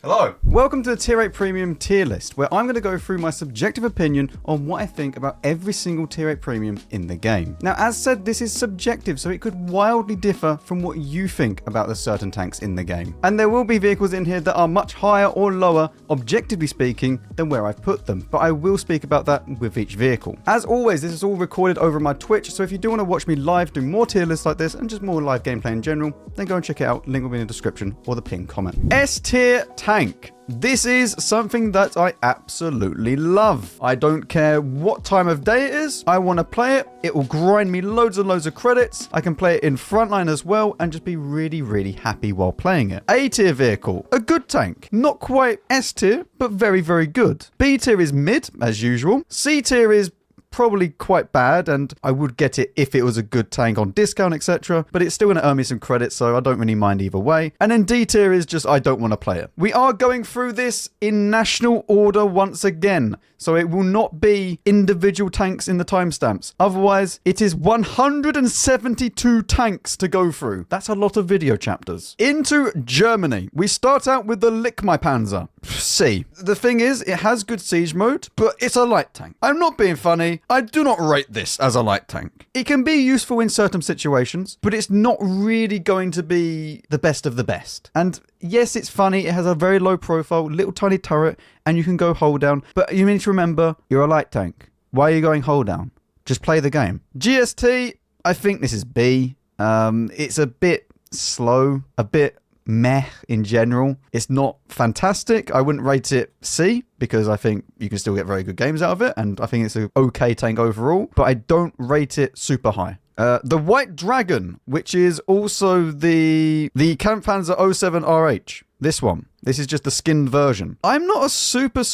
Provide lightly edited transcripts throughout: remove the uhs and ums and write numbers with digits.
Hello. Welcome to the Tier 8 Premium tier list, where I'm going to go through my subjective opinion on what I think about every single Tier 8 Premium in the game. Now, as said, this is subjective, so it could wildly differ from what you think about the certain tanks in the game. And there will be vehicles in here that are much higher or lower, objectively speaking, than where I've put them. But I will speak about that with each vehicle. As always, this is all recorded over my Twitch, so if you do want to watch me live do more tier lists like this and just more live gameplay in general, then go and check it out. Link will be in the description or the pinned comment. S tier tank. This is something that I absolutely love. I don't care what time of day it is. I want to play it. It will grind me loads and loads of credits. I can play it in frontline as well and just be really, really happy while playing it. A tier vehicle, a good tank. Not quite S tier, but very, very good. B tier is mid, as usual. C tier is probably quite bad, and I would get it if it was a good tank on discount, etc. But it's still going to earn me some credits, so I don't really mind either way. And then D tier is just I don't want to play it. We are going through this in national order once again, so it will not be individual tanks in the timestamps. Otherwise, it is 172 tanks to go through. That's a lot of video chapters. Into Germany. We start out with the Lick My Panzer. C. The thing is, it has good siege mode, but it's a light tank. I'm not being funny. I do not rate this as a light tank. It can be useful in certain situations, but it's not really going to be the best of the best. And yes, it's funny. It has a very low profile, little tiny turret, and you can go hold down. But you need to remember, you're a light tank. Why are you going hold down? Just play the game. GST, I think this is B. It's a bit slow, a bit meh in general. It's not fantastic. I wouldn't rate it C because I think you can still get very good games out of it, and I think it's an okay tank overall, but I don't rate it super high. The White Dragon, which is also the Kampfpanzer 07 RH. This one. This is just the skinned version. I'm not a super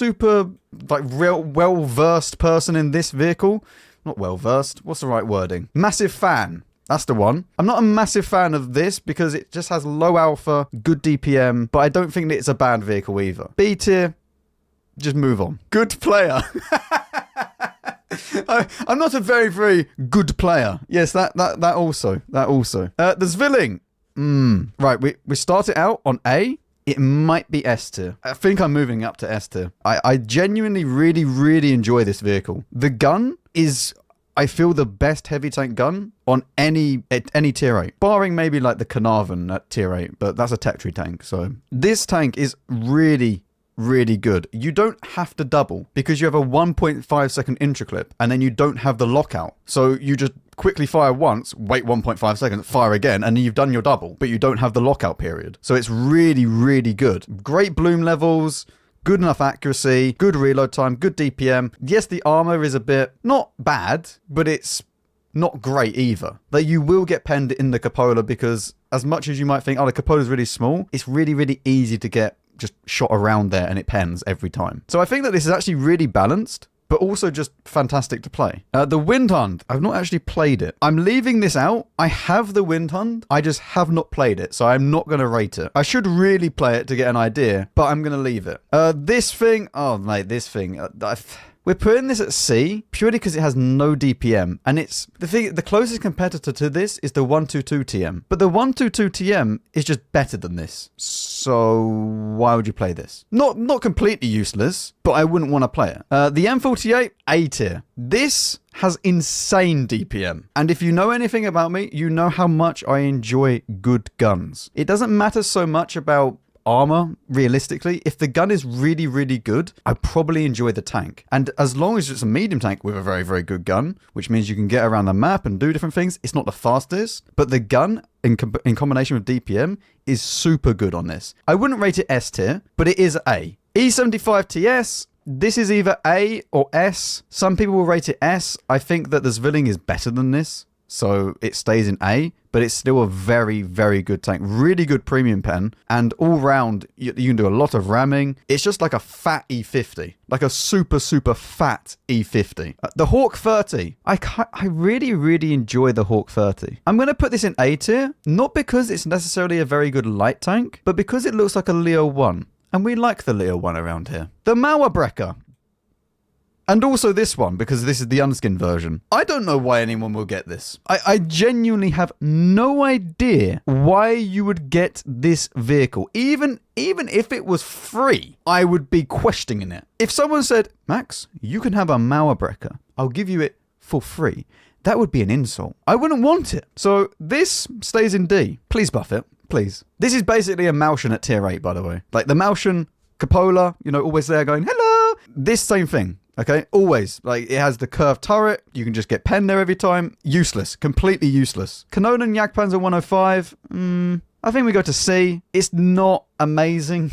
like real well-versed person in this vehicle. Not well-versed. What's the right wording? Massive fan. That's the one. I'm not a massive fan of this because it just has low alpha, good DPM, but I don't think that it's a bad vehicle either. B tier, just move on. Good player. I'm not a very, very good player. Yes, that also. The Zwilling. Right, we start it out on A. It might be S tier. I think I'm moving up to S tier. I genuinely really, really enjoy this vehicle. The gun is, I feel, the best heavy tank gun on any tier 8. Barring maybe like the Carnarvon at tier 8, but that's a tech tree tank. So this tank is really, really good. You don't have to double because you have a 1.5 second intro clip and then you don't have the lockout. So you just quickly fire once, wait 1.5 seconds, fire again, and then you've done your double, but you don't have the lockout period. So it's really, really good. Great bloom levels, good enough accuracy, good reload time, good DPM. Yes, the armor is a bit not bad, but it's not great either. Like, you will get penned in the cupola because as much as you might think, oh, the cupola is really small, it's really, really easy to get just shot around there and it pens every time. So I think that this is actually really balanced, but also just fantastic to play. The Windhund, I've not actually played it. I'm leaving this out. I have the Windhund, I just have not played it, so I'm not going to rate it. I should really play it to get an idea, but I'm going to leave it. This thing, oh mate, this thing, we're putting this at C purely because it has no DPM, and it's the closest competitor to this is the 122 TM, but the 122 TM is just better than this. So why would you play this? Not completely useless, but I wouldn't want to play it. The M48 A tier. This has insane DPM, and if you know anything about me, you know how much I enjoy good guns. It doesn't matter so much about armor, realistically. If the gun is really, really good, I probably enjoy the tank. And as long as it's a medium tank with a very, very good gun, which means you can get around the map and do different things, it's not the fastest, but the gun in combination with DPM is super good on this. I wouldn't rate it S tier, but it is A. E75 TS, this is either A or S. Some people will rate it S. I think that the Zwilling is better than this, so it stays in A, but it's still a very, very good tank. Really good premium pen, and all round, you can do a lot of ramming. It's just like a fat E50, like a super, super fat E50. The Hawk 30. I really, really enjoy the Hawk 30. I'm going to put this in A tier, not because it's necessarily a very good light tank, but because it looks like a Leo 1, and we like the Leo 1 around here. The Mauerbrecher. And also this one, because this is the unskinned version. I don't know why anyone will get this. I genuinely have no idea why you would get this vehicle. Even if it was free, I would be questioning it. If someone said, Max, you can have a Mauerbrecher, I'll give you it for free, that would be an insult. I wouldn't want it. So this stays in D. Please buff it, please. This is basically a Malshan at tier 8, by the way. Like the Malshan, Cupola, always there going, hello. This same thing. Okay, always. Like, it has the curved turret. You can just get pen there every time. Useless. Completely useless. Kanonen Jagdpanzer 105. I think we go to C. It's not amazing,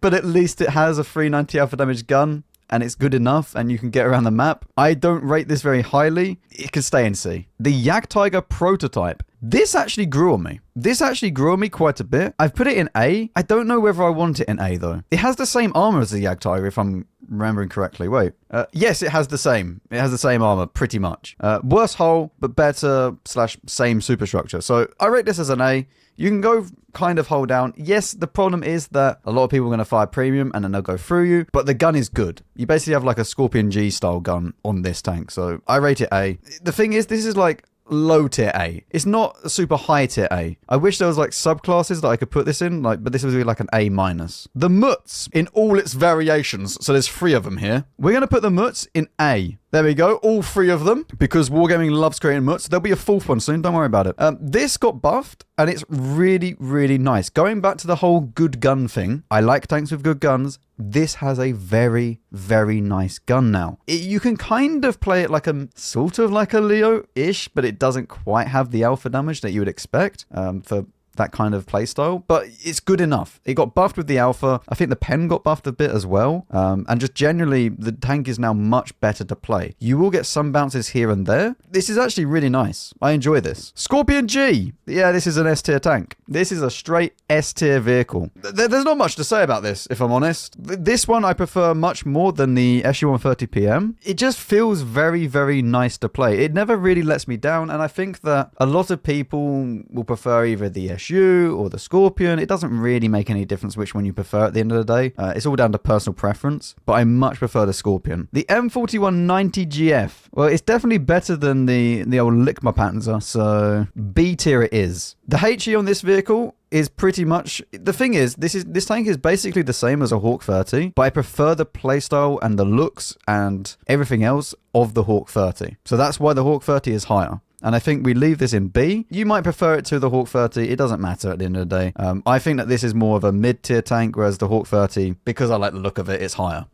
but at least it has a 390 alpha damage gun, and it's good enough, and you can get around the map. I don't rate this very highly. It can stay in C. The Jagdtiger prototype. This actually grew on me. This actually grew on me quite a bit. I've put it in A. I don't know whether I want it in A, though. It has the same armor as the Jagdtiger, if I'm remembering correctly. Wait. Yes, it has the same. It has the same armor, pretty much. Worse hull, but better / same superstructure. So I rate this as an A. You can go kind of hull down. Yes, the problem is that a lot of people are going to fire premium and then they'll go through you, but the gun is good. You basically have like a Scorpion G style gun on this tank. So I rate it A. The thing is, this is like low tier A. It's not a super high tier A. I wish there was like subclasses that I could put this in, but this would be like an A-. The Mutz in all its variations, so there's 3 of them here. We're going to put the Mutz in A. There we go, all 3 of them, because Wargaming loves creating Mutz. There'll be a 4th one soon, don't worry about it. This got buffed, and it's really, really nice. Going back to the whole good gun thing, I like tanks with good guns. This has a very, very nice gun now. You can kind of play it like sort of like a Leo-ish, but it doesn't quite have the alpha damage that you would expect for that kind of playstyle, but it's good enough. It got buffed with the alpha. I think the pen got buffed a bit as well. And just generally, the tank is now much better to play. You will get some bounces here and there. This is actually really nice. I enjoy this. Scorpion G. Yeah, this is an S tier tank. This is a straight S tier vehicle. There's not much to say about this, if I'm honest. This one I prefer much more than the SU-130 PM. It just feels very, very nice to play. It never really lets me down, and I think that a lot of people will prefer either the SU or the Scorpion. It doesn't really make any difference which one you prefer at the end of the day. It's all down to personal preference, but I much prefer the Scorpion. The M4190 GF. Well, it's definitely better than the old Lickma Panzer, so B tier it is. The HE on this vehicle is pretty much... The thing is, this tank is basically the same as a Hawk 30, but I prefer the playstyle and the looks and everything else of the Hawk 30. So that's why the Hawk 30 is higher. And I think we leave this in B. You might prefer it to the Hawk 30. It doesn't matter at the end of the day. I think that this is more of a mid-tier tank, whereas the Hawk 30, because I like the look of it, it's higher.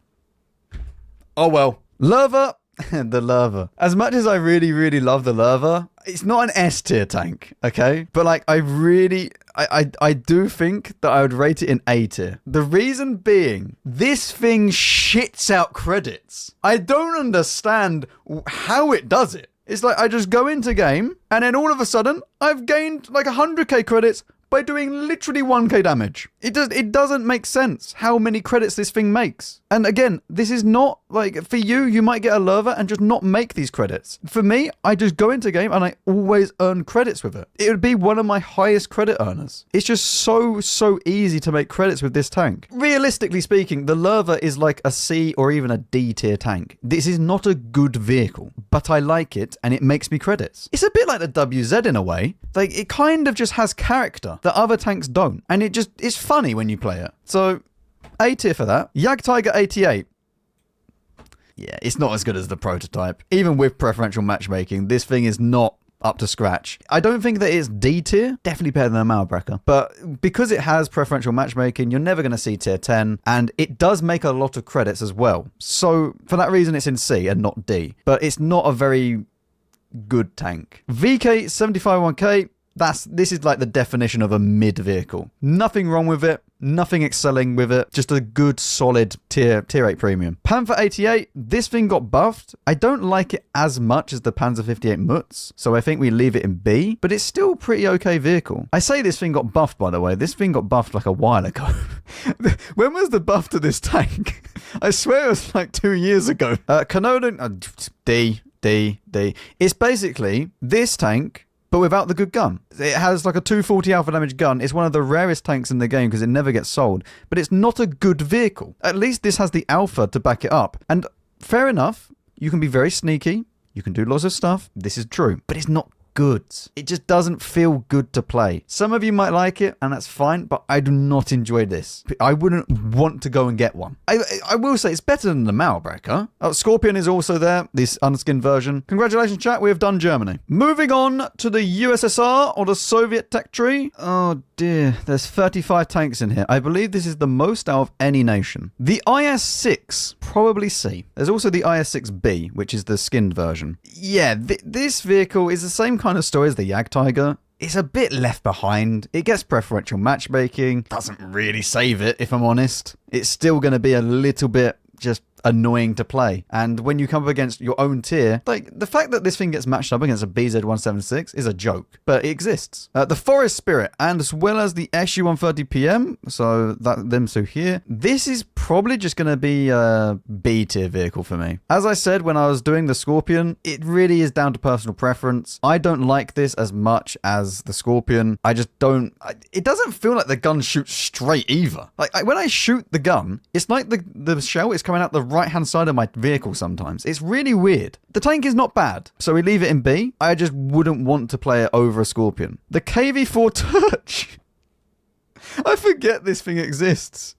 Oh well. Lerva. The Lerva. As much as I really, really love the Lerva, it's not an S-tier tank, okay? But like, I do think that I would rate it in A tier. The reason being, this thing shits out credits. I don't understand how it does it. It's like I just go into game, and then all of a sudden, I've gained like 100k credits by doing literally 1k damage. It doesn't make sense how many credits this thing makes. And again, this is not like, for you might get a Lerva and just not make these credits. For me, I just go into game and I always earn credits with it. It would be one of my highest credit earners. It's just so easy to make credits with this tank. Realistically speaking, the Lerva is like a C or even a D tier tank. This is not a good vehicle, but I like it and it makes me credits. It's a bit like the WZ in a way. Like, it kind of just has character that other tanks don't. And it's funny when you play it. So, A tier for that. Jagdtiger 88. Yeah, it's not as good as the prototype. Even with preferential matchmaking, this thing is not up to scratch. I don't think that it's D tier. Definitely better than a Mauerbrecher. But because it has preferential matchmaking, you're never going to see tier 10. And it does make a lot of credits as well. So, for that reason, it's in C and not D. But it's not a very good tank. VK 751K. This is like the definition of a mid vehicle. Nothing wrong with it. Nothing excelling with it. Just a good, solid tier 8 premium. Panther 88. This thing got buffed. I don't like it as much as the Panzer 58 Mutz, so I think we leave it in B, but it's still a pretty okay vehicle. I say this thing got buffed, by the way. This thing got buffed like a while ago. When was the buff to this tank? I swear it was like 2 years ago. Kanonen... D. It's basically this tank, but without the good gun. It has like a 240 alpha damage gun. It's one of the rarest tanks in the game because it never gets sold. But it's not a good vehicle. At least this has the alpha to back it up. And fair enough. You can be very sneaky. You can do lots of stuff. This is true. But it's not good. It just doesn't feel good to play. Some of you might like it, and that's fine, but I do not enjoy this. I wouldn't want to go and get one. I will say it's better than the Malbreaker. Scorpion is also there, this unskinned version. Congratulations, chat. We have done Germany. Moving on to the USSR, or the Soviet tech tree. Oh dear, there's 35 tanks in here. I believe this is the most out of any nation. The IS-6, probably C. There's also the IS-6B, which is the skinned version. Yeah, this vehicle is the same kind of story as the Jagdtiger. It's a bit left behind. It gets preferential matchmaking. Doesn't really save it, if I'm honest. It's still going to be a little bit just annoying to play. And when you come up against your own tier, like the fact that this thing gets matched up against a BZ-176 is a joke, but it exists. The Forest Spirit, and as well as the SU-130PM, so them two here, this is probably just going to be a B tier vehicle for me. As I said when I was doing the Scorpion, it really is down to personal preference. I don't like this as much as the Scorpion. I just don't. It doesn't feel like the gun shoots straight either. Like when I shoot the gun, it's like the shell is coming out the right-hand side of my vehicle sometimes. It's really weird. The tank is not bad, so we leave it in B. I just wouldn't want to play it over a Scorpion. The KV-4 Touch. I forget this thing exists.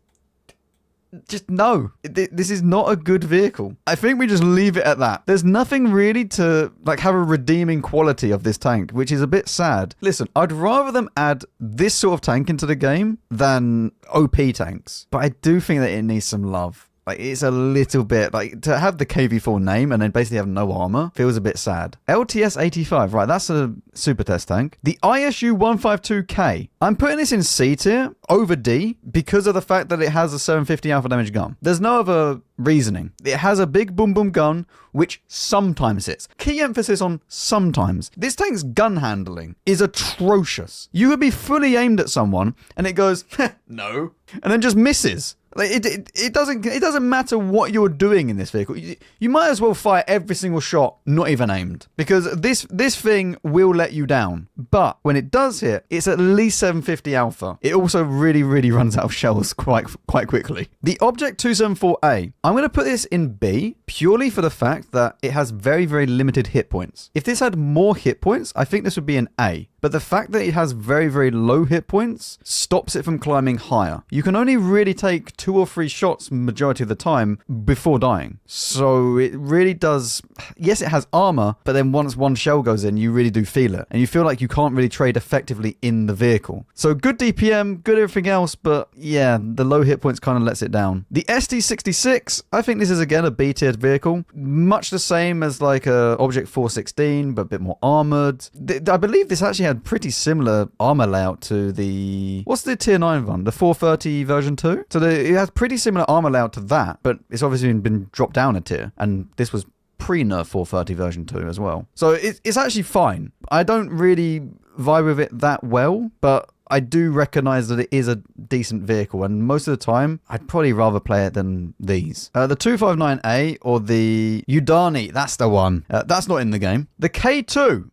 Just no. This is not a good vehicle. I think we just leave it at that. There's nothing really to like have a redeeming quality of this tank, which is a bit sad. Listen, I'd rather them add this sort of tank into the game than OP tanks, but I do think that it needs some love. Like, it's a little bit, like, to have the KV-4 name and then basically have no armor feels a bit sad. LTS-85, right, that's a super test tank. The ISU-152K. I'm putting this in C tier over D because of the fact that it has a 750 alpha damage gun. There's no other reasoning. It has a big boom boom gun, which sometimes hits. Key emphasis on sometimes. This tank's gun handling is atrocious. You would be fully aimed at someone and it goes, no, and then just misses. Like it doesn't matter what you're doing in this vehicle. You might as well fire every single shot, not even aimed, because this thing will let you down. But when it does hit, it's at least 750 alpha. It also really runs out of shells quite quickly. The Object 274A. I'm going to put this in B purely for the fact that it has very limited hit points. If this had more hit points, I think this would be an A. But the fact that it has very low hit points stops it from climbing higher. You can only really take 2 or 3 shots majority of the time before dying. So it really does... Yes, it has armor, but then once one shell goes in, you really do feel it. And you feel like you can't really trade effectively in the vehicle. So good DPM, good everything else, but yeah, the low hit points kind of lets it down. The ST66, I think this is again a B-tiered vehicle. Much the same as like a Object 416, but a bit more armored. I believe this actually had pretty similar armor layout to the... What's the tier 9 one? The 430 version 2? So it has pretty similar armor layout to that, but it's obviously been dropped down a tier. And this was pre-nerf 430 version 2 as well. So it's actually fine. I don't really vibe with it that well, but I do recognize that it is a decent vehicle, and most of the time, I'd probably rather play it than these. The 259A or the Udani, that's the one. That's not in the game. The K2.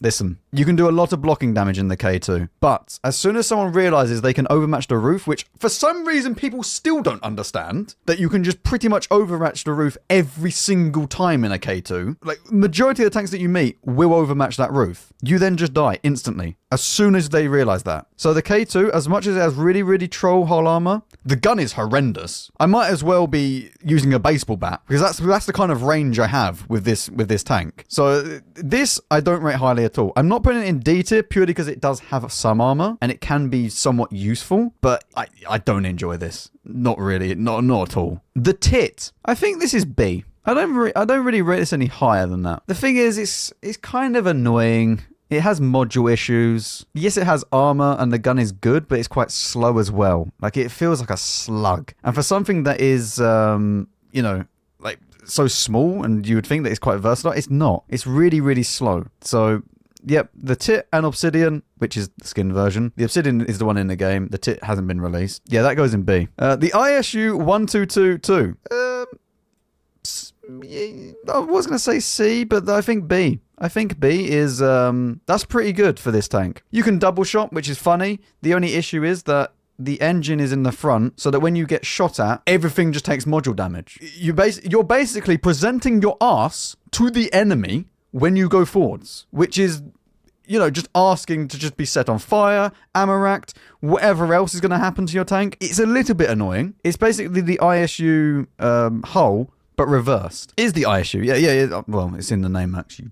Listen, you can do a lot of blocking damage in the K2, but as soon as someone realizes they can overmatch the roof, which for some reason people still don't understand, that you can just pretty much overmatch the roof every single time in a K2, like majority of the tanks that you meet will overmatch that roof. You then just die instantly as soon as they realize that. So the K2, as much as it has really troll hull armor, the gun is horrendous. I might as well be using a baseball bat because that's the kind of range I have with this tank. So this I don't rate highly at all. I'm not putting it in D tier purely because it does have some armor and it can be somewhat useful, but I don't enjoy this. Not really, not at all. The Tit. I think this is B. I don't really rate this any higher than that. The thing is, it's kind of annoying. It has module issues. Yes, it has armor and the gun is good, but it's quite slow as well. Like, it feels like a slug. And for something that is, you know, like so small and you would think that it's quite versatile, it's not. It's really slow. So, yep, the Tit and Obsidian, which is the skin version. The Obsidian is the one in the game. The Tit hasn't been released. Yeah, that goes in B. The ISU 1222. I was going to say C, but I think B. I think B is, that's pretty good for this tank. You can double shot, which is funny. The only issue is that the engine is in the front so that when you get shot at, everything just takes module damage. You're basically presenting your ass to the enemy when you go forwards, which is, you know, just asking to just be set on fire, ammo racked, whatever else is going to happen to your tank. It's a little bit annoying. It's basically the ISU hull, but reversed. Is the ISU? Yeah. Well, it's in the name, actually.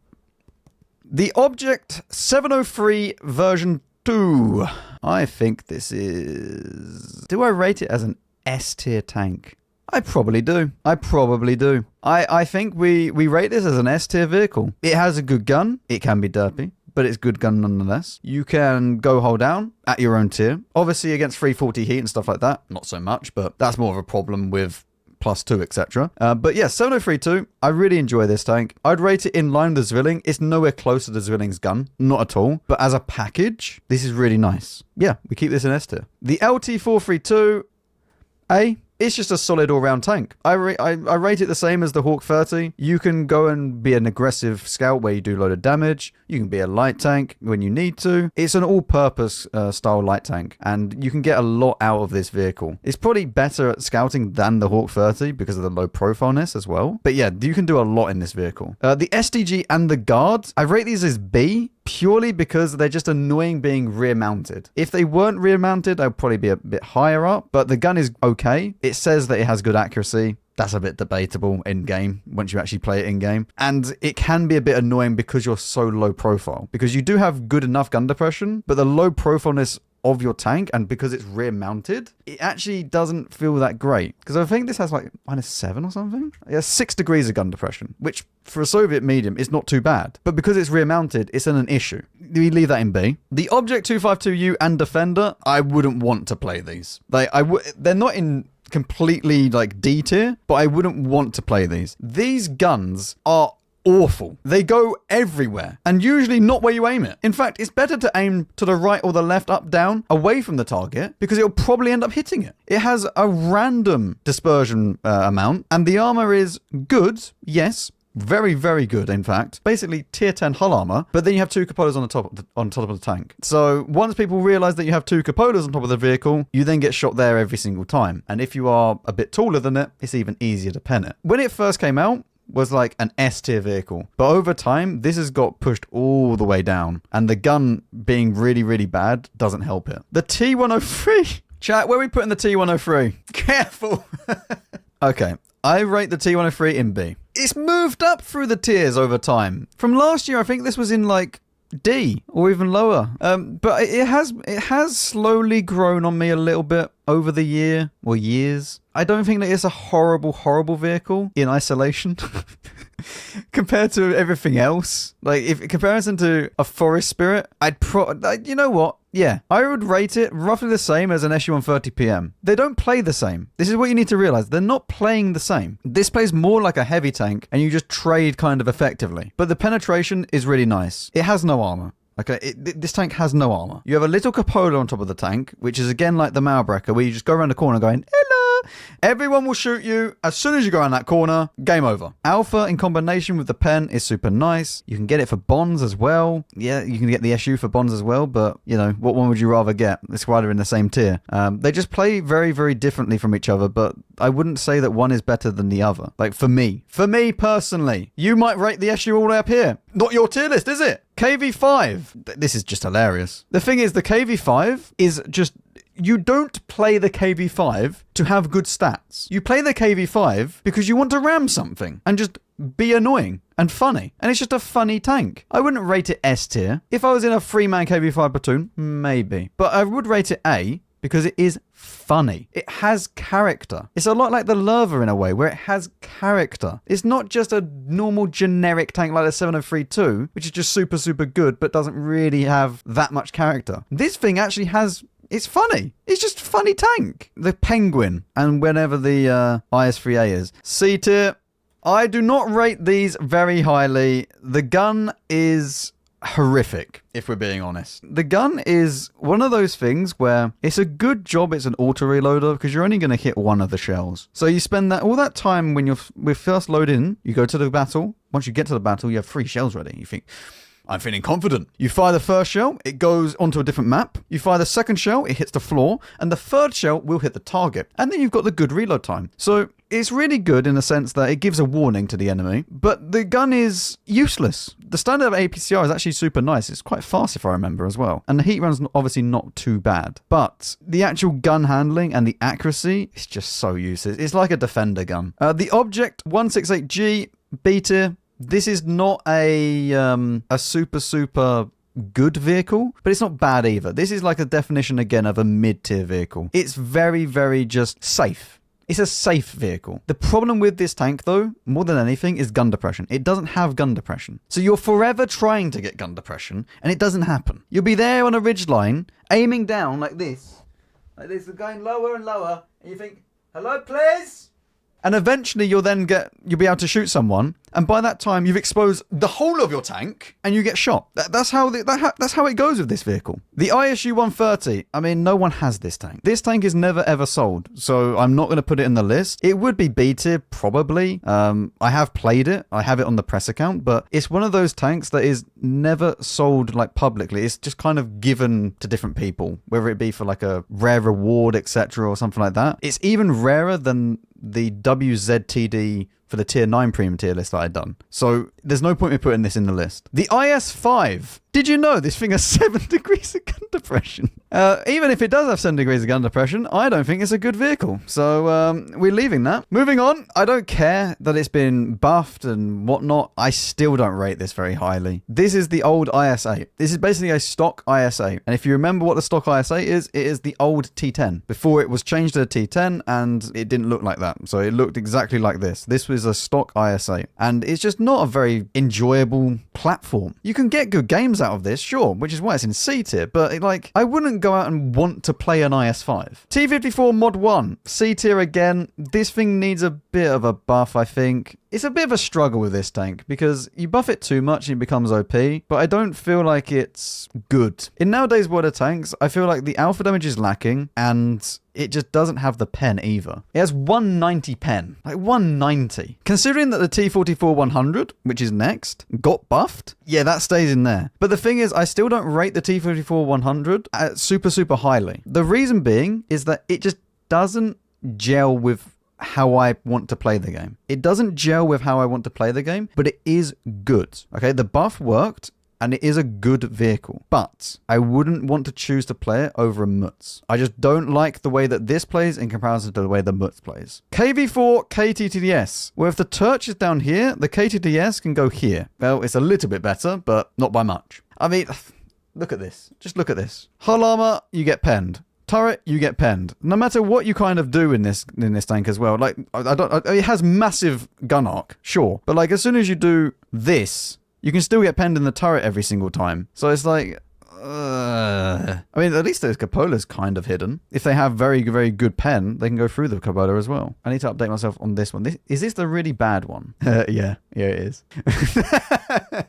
The Object 703 version 2. I think this is... Do I rate it as an S tier tank? I probably do. I think we rate this as an S tier vehicle. It has a good gun. It can be derpy, but it's good gun nonetheless. You can go hold down at your own tier. Obviously against 340 heat and stuff like that, not so much, but that's more of a problem with +2, etc. But yeah, 703-2, I really enjoy this tank. I'd rate it in line with the Zwilling. It's nowhere close to the Zwilling's gun, not at all. But as a package, this is really nice. Yeah, we keep this in S tier. The LT432A, it's just a solid all-round tank. I rate it the same as the Hawk 30. You can go and be an aggressive scout where you do a load of damage. You can be a light tank when you need to. It's an all-purpose style light tank, and you can get a lot out of this vehicle. It's probably better at scouting than the Hawk 30 because of the low profileness as well. But yeah, you can do a lot in this vehicle. The SDG and the Guard, I rate these as B, purely because they're just annoying being rear-mounted. If they weren't rear-mounted, I'd probably be a bit higher up, but the gun is okay. It says that it has good accuracy. That's a bit debatable in-game, once you actually play it in-game. And it can be a bit annoying because you're so low profile. Because you do have good enough gun depression, but the low profileness of your tank, and because it's rear mounted, it actually doesn't feel that great. Because I think this has like -7 or something. It has 6 degrees of gun depression, which for a Soviet medium is not too bad. But because it's rear mounted, it's an issue. We leave that in B. The Object 252U and Defender, I wouldn't want to play these. They're not in completely like D tier, but I wouldn't want to play these. These guns are awful. They go everywhere, and usually not where you aim it. In fact, it's better to aim to the right or the left, up, down, away from the target, because it'll probably end up hitting it. It has a random dispersion amount, and the armor is good, yes. Very, very good, in fact. Basically, tier 10 hull armor, but then you have 2 cupolas on top of the tank. So once people realize that you have 2 cupolas on top of the vehicle, you then get shot there every single time. And if you are a bit taller than it, it's even easier to pen it. When it first came out, was like an S tier vehicle, but over time this has got pushed all the way down, and the gun being really, really bad doesn't help it. The T103, chat, where are we putting the T103? Careful. Okay, I rate the T103 in B. It's moved up through the tiers over time. From last year, I think this was in like D or even lower. But it has slowly grown on me a little bit over the year or years. I don't think that it's a horrible, horrible vehicle in isolation compared to everything else. Like, if in comparison to a Forest Spirit, you know what? Yeah, I would rate it roughly the same as an SU-130 PM. They don't play the same. This is what you need to realize. They're not playing the same. This plays more like a heavy tank, and you just trade kind of effectively. But the penetration is really nice. It has no armor. Okay, this tank has no armor. You have a little cupola on top of the tank, which is again like the Malbreaker, where you just go around the corner going, hello. Everyone will shoot you as soon as you go around that corner. Game over. Alpha in combination with the pen is super nice. You can get it for bonds as well. Yeah, you can get the SU for bonds as well, but, you know, what one would you rather get? It's why they're in the same tier. They just play very, very differently from each other, but I wouldn't say that one is better than the other. Like, for me personally, you might rate the SU all the way up here. Not your tier list, is it? KV5. This is just hilarious. The thing is, the KV5 is just... You don't play the KV5 to have good stats. You play the KV5 because you want to ram something and just be annoying and funny. And it's just a funny tank. I wouldn't rate it S tier. If I was in a 3-man KV5 platoon, maybe. But I would rate it A because it is funny. It has character. It's a lot like the Lerva in a way, where it has character. It's not just a normal generic tank like the 703-2, which is just super, super good, but doesn't really have that much character. This thing actually has... It's funny. It's just a funny tank. The Penguin, and whenever the IS-3A is. C tier. I do not rate these very highly. The gun is horrific, if we're being honest. The gun is one of those things where it's a good job it's an auto-reloader, because you're only going to hit one of the shells. So you spend all that time when you're first loaded in, you go to the battle. Once you get to the battle, you have 3 shells ready. You think... I'm feeling confident. You fire the first shell, it goes onto a different map. You fire the second shell, it hits the floor, and the third shell will hit the target. And then you've got the good reload time. So it's really good in the sense that it gives a warning to the enemy, but the gun is useless. The standard APCR is actually super nice. It's quite fast if I remember as well. And the heat run's obviously not too bad. But the actual gun handling and the accuracy is just so useless. It's like a defender gun. The Object 168G B tier. This is not a super good vehicle, but it's not bad either. This is like a definition again of a mid-tier vehicle. It's very just safe. It's a safe vehicle. The problem with this tank, though, more than anything, is gun depression. It doesn't have gun depression. So you're forever trying to get gun depression, and it doesn't happen. You'll be there on a ridgeline, aiming down like this. Like this, going lower and lower, and you think, hello, please? And eventually you'll be able to shoot someone, and by that time you've exposed the whole of your tank, and you get shot. That's how it goes with this vehicle. The ISU 130, I mean, no one has this tank. This tank is never ever sold, so I'm not going to put it in the list. It would be B tier, probably. I have played it. I have it on the press account, but it's one of those tanks that is never sold like publicly. It's just kind of given to different people, whether it be for like a rare reward, etc., or something like that. It's even rarer than the WZTD for the tier 9 premium tier list that I'd done. So there's no point in putting this in the list. The IS-5. Did you know this thing has 7 degrees of gun depression? Even if it does have 7 degrees of gun depression, I don't think it's a good vehicle. So we're leaving that. Moving on. I don't care that it's been buffed and whatnot. I still don't rate this very highly. This is the old IS-8. This is basically a stock IS-8. And if you remember what the stock IS-8 is, it is the old T10. Before it was changed to a T10 and it didn't look like that. So it looked exactly like this. This was a stock IS-8. And it's just not a very enjoyable platform. You can get good games out of this, sure, which is why it's in C tier, but I wouldn't go out and want to play an IS-5. T54 Mod 1, C tier again. This thing needs a bit of a buff, I think. It's a bit of a struggle with this tank because you buff it too much and it becomes OP, but I don't feel like it's good. In nowadays World of Tanks, I feel like the alpha damage is lacking and it just doesn't have the pen either. It has 190 pen. Like 190. Considering that the T44 100, which is next, got buffed, yeah, that stays in there. But the thing is, I still don't rate the T44 100 super highly. The reason being is that it just doesn't gel with how I want to play the game. It doesn't gel with how I want to play the game, but it is good. Okay, the buff worked, and it is a good vehicle, but I wouldn't want to choose to play it over a Mutz. I just don't like the way that this plays in comparison to the way the Mutz plays. KV4 KTTS. Well, if the Turch is down here, the KTTS can go here. Well, it's a little bit better, but not by much. I mean, look at this. Just look at this. Hull armor, you get penned. Turret, you get penned. No matter what you kind of do in this tank as well. Like, it has massive gun arc, sure. But like, as soon as you do this, you can still get penned in the turret every single time. So it's like, I mean, at least the cupola's kind of hidden. If they have very we can go through the cupola as well. I need to update myself on this one. Is this the really bad one? Yeah, it is.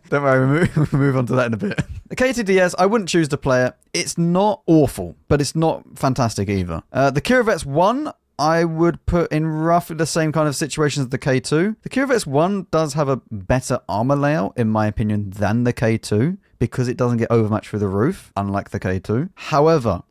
Don't worry, we'll move on to that in a bit. The KTDS, I wouldn't choose to play it. It's not awful, but it's not fantastic either. The Kirovets 1, I would put in roughly the same kind of situations as the K2. The Kirovets 1 does have a better armor layout, in my opinion, than the K2, because it doesn't get overmatched through the roof, unlike the K2. However,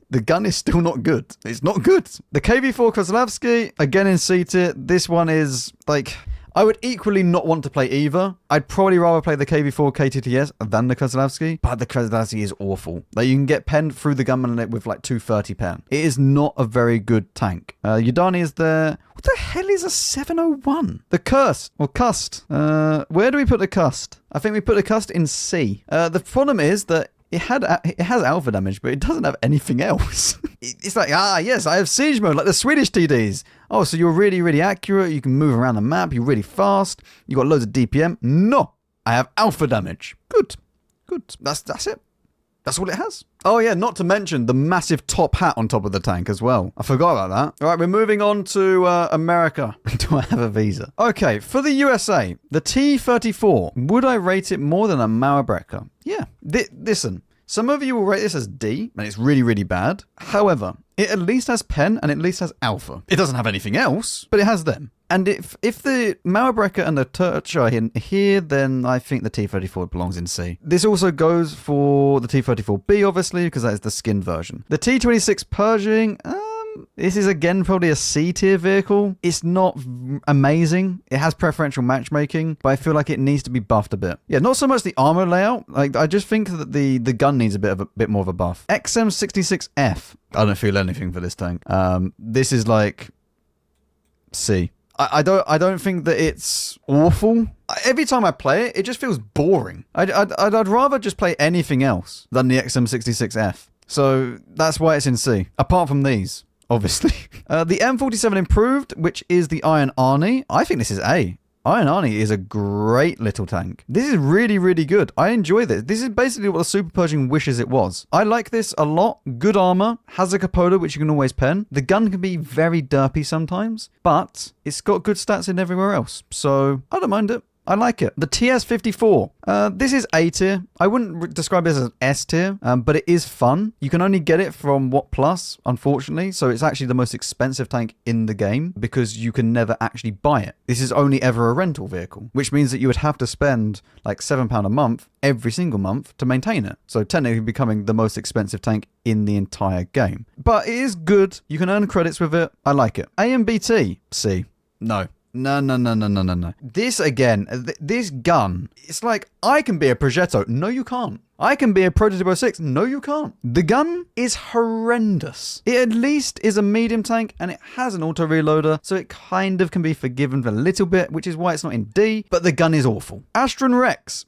the gun is still not good. It's not good. The KV4 Kozlovsky, again in C tier, this one is like, I would equally not want to play either. I'd probably rather play the KV4 KTTS than the Kozlovsky, but the Kozlovsky is awful. Like, you can get penned through the gunman with like 230 pen. It is not a very good tank. Yudani is there. What the hell is a 701? The Cursed, or Cust. Where do we put the Cust? I think we put the Cust in C. The problem is that it has alpha damage, but it doesn't have anything else. It's like, yes, I have siege mode, like the Swedish TDs. Oh, so you're really, really accurate. You can move around the map. You're really fast. You got loads of DPM. No, I have alpha damage. Good. That's it. That's all it has. Oh yeah, not to mention the massive top hat on top of the tank as well. I forgot about that. All right, we're moving on to America. Do I have a visa? Okay, for the USA, the T-34, would I rate it more than a Mauerbrecher? Yeah. Listen, some of you will rate this as D, and it's really, really bad. However, it at least has pen and at least has alpha. It doesn't have anything else, but it has them. And if the Mauerbrecher and the Turch are in here, then I think the T-34 belongs in C. This also goes for the T-34B, obviously, because that is the skinned version. The T-26 Pershing, this is again probably a C tier vehicle. It's not amazing. It has preferential matchmaking, but I feel like it needs to be buffed a bit. Yeah, not so much the armor layout. Like, I just think that the gun needs a bit more of a buff. XM66F. I don't feel anything for this tank. This is like C. I don't think that it's awful. Every time I play it, it just feels boring. I'd rather just play anything else than the XM66F. So that's why it's in C. Apart from these, obviously. The M47 Improved, which is the Iron Arnie. I think this is A. Iron Arnie is a great little tank. This is really, really good. I enjoy this. This is basically what the Super Pershing wishes it was. I like this a lot. Good armor. Has a cupola, which you can always pen. The gun can be very derpy sometimes, but it's got good stats in everywhere else. So I don't mind it. I like it. The TS-54. This is A tier. I wouldn't describe it as an S tier, but it is fun. You can only get it from Watt Plus, unfortunately, so it's actually the most expensive tank in the game because you can never actually buy it. This is only ever a rental vehicle, which means that you would have to spend like £7 a month every single month to maintain it. So technically becoming the most expensive tank in the entire game. But it is good. You can earn credits with it. I like it. AMBT. C. No. No. This again, this gun, it's like, I can be a Progetto. No, you can't. I can be a Prototype 06. No, you can't. The gun is horrendous. It at least is a medium tank and it has an auto reloader, so it kind of can be forgiven a little bit, which is why it's not in D, but the gun is awful. Astron Rex,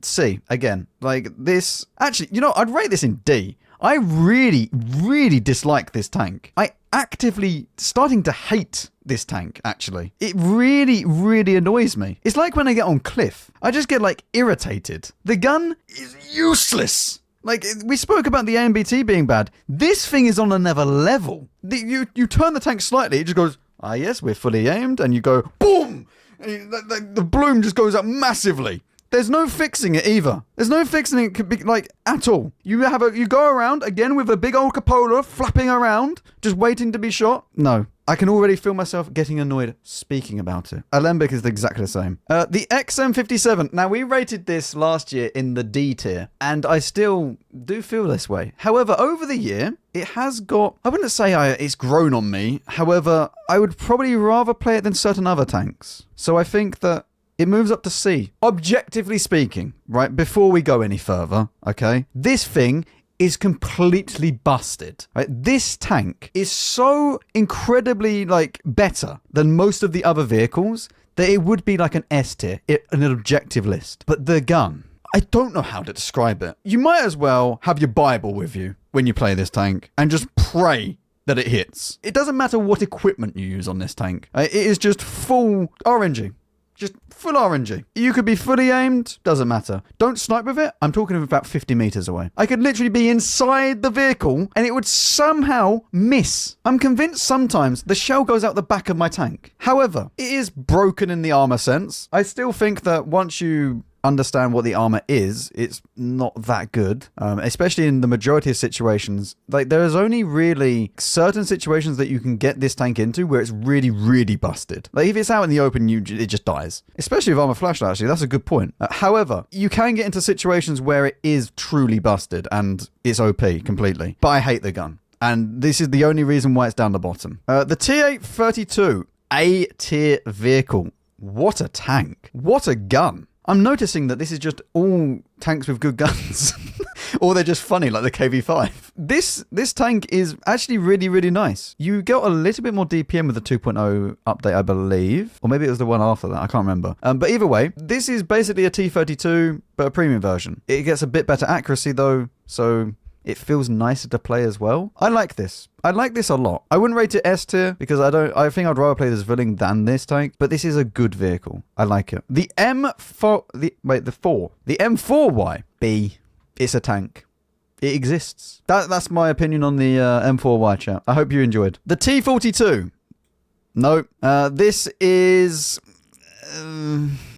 C, again. Like this, actually, you know, I'd rate this in D. I really, really dislike this tank. I actively starting to hate this tank, actually. It really, really annoys me. It's like when I get on Cliff. I just get, like, irritated. The gun is useless. Like, we spoke about the AMBT being bad. This thing is on another level. You turn the tank slightly, it just goes, ah, yes, we're fully aimed, and you go, boom! And the bloom just goes up massively. There's no fixing it either. There's no fixing it, like, at all. You go around, again, with a big old cupola flapping around, just waiting to be shot. No. I can already feel myself getting annoyed speaking about it. Alembic is exactly the same. The XM57. Now, we rated this last year in the D tier, and I still do feel this way. However, over the year, it has got... I wouldn't say it's grown on me. However, I would probably rather play it than certain other tanks. So I think that it moves up to C. Objectively speaking, right, before we go any further, okay, this thing is completely busted. Right? This tank is so incredibly, like, better than most of the other vehicles that it would be like an S tier, an objective list. But the gun, I don't know how to describe it. You might as well have your Bible with you when you play this tank and just pray that it hits. It doesn't matter what equipment you use on this tank. It is just full RNG. Just full RNG. You could be fully aimed, doesn't matter. Don't snipe with it. I'm talking of about 50 meters away. I could literally be inside the vehicle and it would somehow miss. I'm convinced sometimes the shell goes out the back of my tank. However, it is broken in the armor sense. I still think that once you understand what the armor is, it's not that good, especially in the majority of situations. Like, there is only really certain situations that you can get this tank into where it's really, really busted. Like, if it's out in the open, it just dies. Especially with armor flashlight, actually. That's a good point. However, you can get into situations where it is truly busted and it's OP completely. But I hate the gun. And this is the only reason why it's down the bottom. The T832, A tier vehicle. What a tank. What a gun. I'm noticing that this is just all tanks with good guns. Or they're just funny, like the KV-5. This tank is actually really, really nice. You got a little bit more DPM with the 2.0 update, I believe. Or maybe it was the one after that. I can't remember. But either way, this is basically a T32, but a premium version. It gets a bit better accuracy, though, so it feels nicer to play as well. I like this. I like this a lot. I wouldn't rate it S tier because I think I'd rather play this Zwilling than this tank, but this is a good vehicle. I like it. The M4Y. B. It's a tank. It exists. That's my opinion on the M4Y, chat. I hope you enjoyed. The T42. No. This is...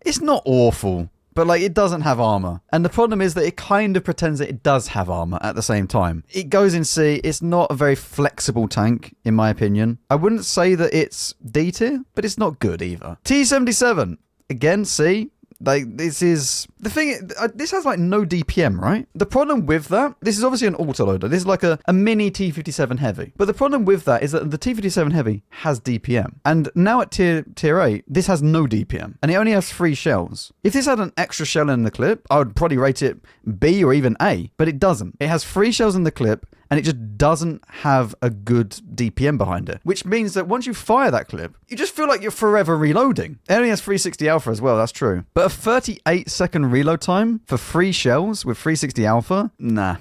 it's not awful, but like it doesn't have armor. And the problem is that it kind of pretends that it does have armor at the same time. It goes in C. It's not a very flexible tank, in my opinion. I wouldn't say that it's D tier, but it's not good either. T-77, again, C. Like, this is... The thing, this has, like, no DPM, right? The problem with that... This is obviously an autoloader. This is like a mini T-57 Heavy. But the problem with that is that the T-57 Heavy has DPM. And now at tier 8, this has no DPM. And it only has 3 shells. If this had an extra shell in the clip, I would probably rate it B or even A. But it doesn't. It has 3 shells in the clip, and it just doesn't have a good DPM behind it. Which means that once you fire that clip, you just feel like you're forever reloading. It only has 360 alpha as well, that's true. But a 38-second reload time for 3 shells with 360 alpha? Nah.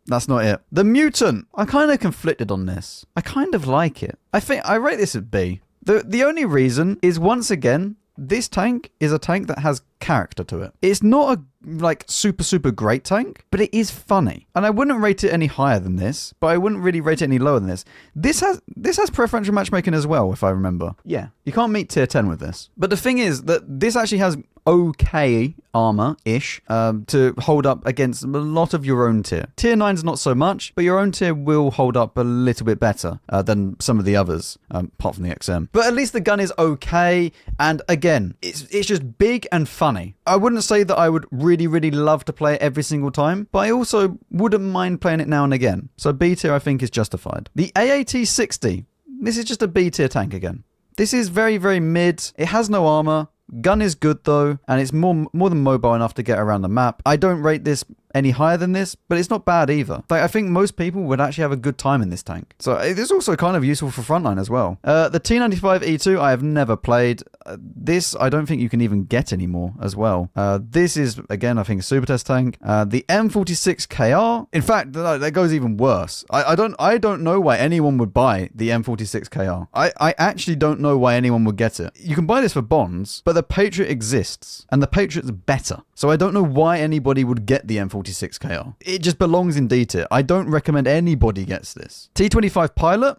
That's not it. The Mutant. I'm kind of conflicted on this. I kind of like it. I think I rate this at B. The only reason is, once again, this tank is a tank that has character to it. It's not a like super great tank, but it is funny. And I wouldn't rate it any higher than this, but I wouldn't really rate it any lower than this. This has preferential matchmaking as well, if I remember. Yeah, you can't meet tier 10 with this. But the thing is that this actually has okay armor-ish to hold up against a lot of your own tier. Tier 9's not so much, but your own tier will hold up a little bit better than some of the others, apart from the XM. But at least the gun is okay, and again, it's just big and funny. I wouldn't say that I would really love to play it every single time, but I also wouldn't mind playing it now and again. So B tier I think is justified. The AAT-60, this is just a B tier tank again. This is very mid. It has no armor. Gun is good though, and it's more than mobile enough to get around the map. I don't rate this any higher than this, but it's not bad either. Like, I think most people would actually have a good time in this tank. So it is also kind of useful for frontline as well. The T95E2 I have never played. This I don't think you can even get anymore as well. This is, again, I think a super test tank. The M46KR, in fact, that goes even worse. I don't know why anyone would buy the M46KR. I actually don't know why anyone would get it. You can buy this for bonds, but the Patriot exists, and the Patriot's better. So I don't know why anybody would get the M46KR. It just belongs in D tier. I don't recommend anybody gets this. T25 Pilot?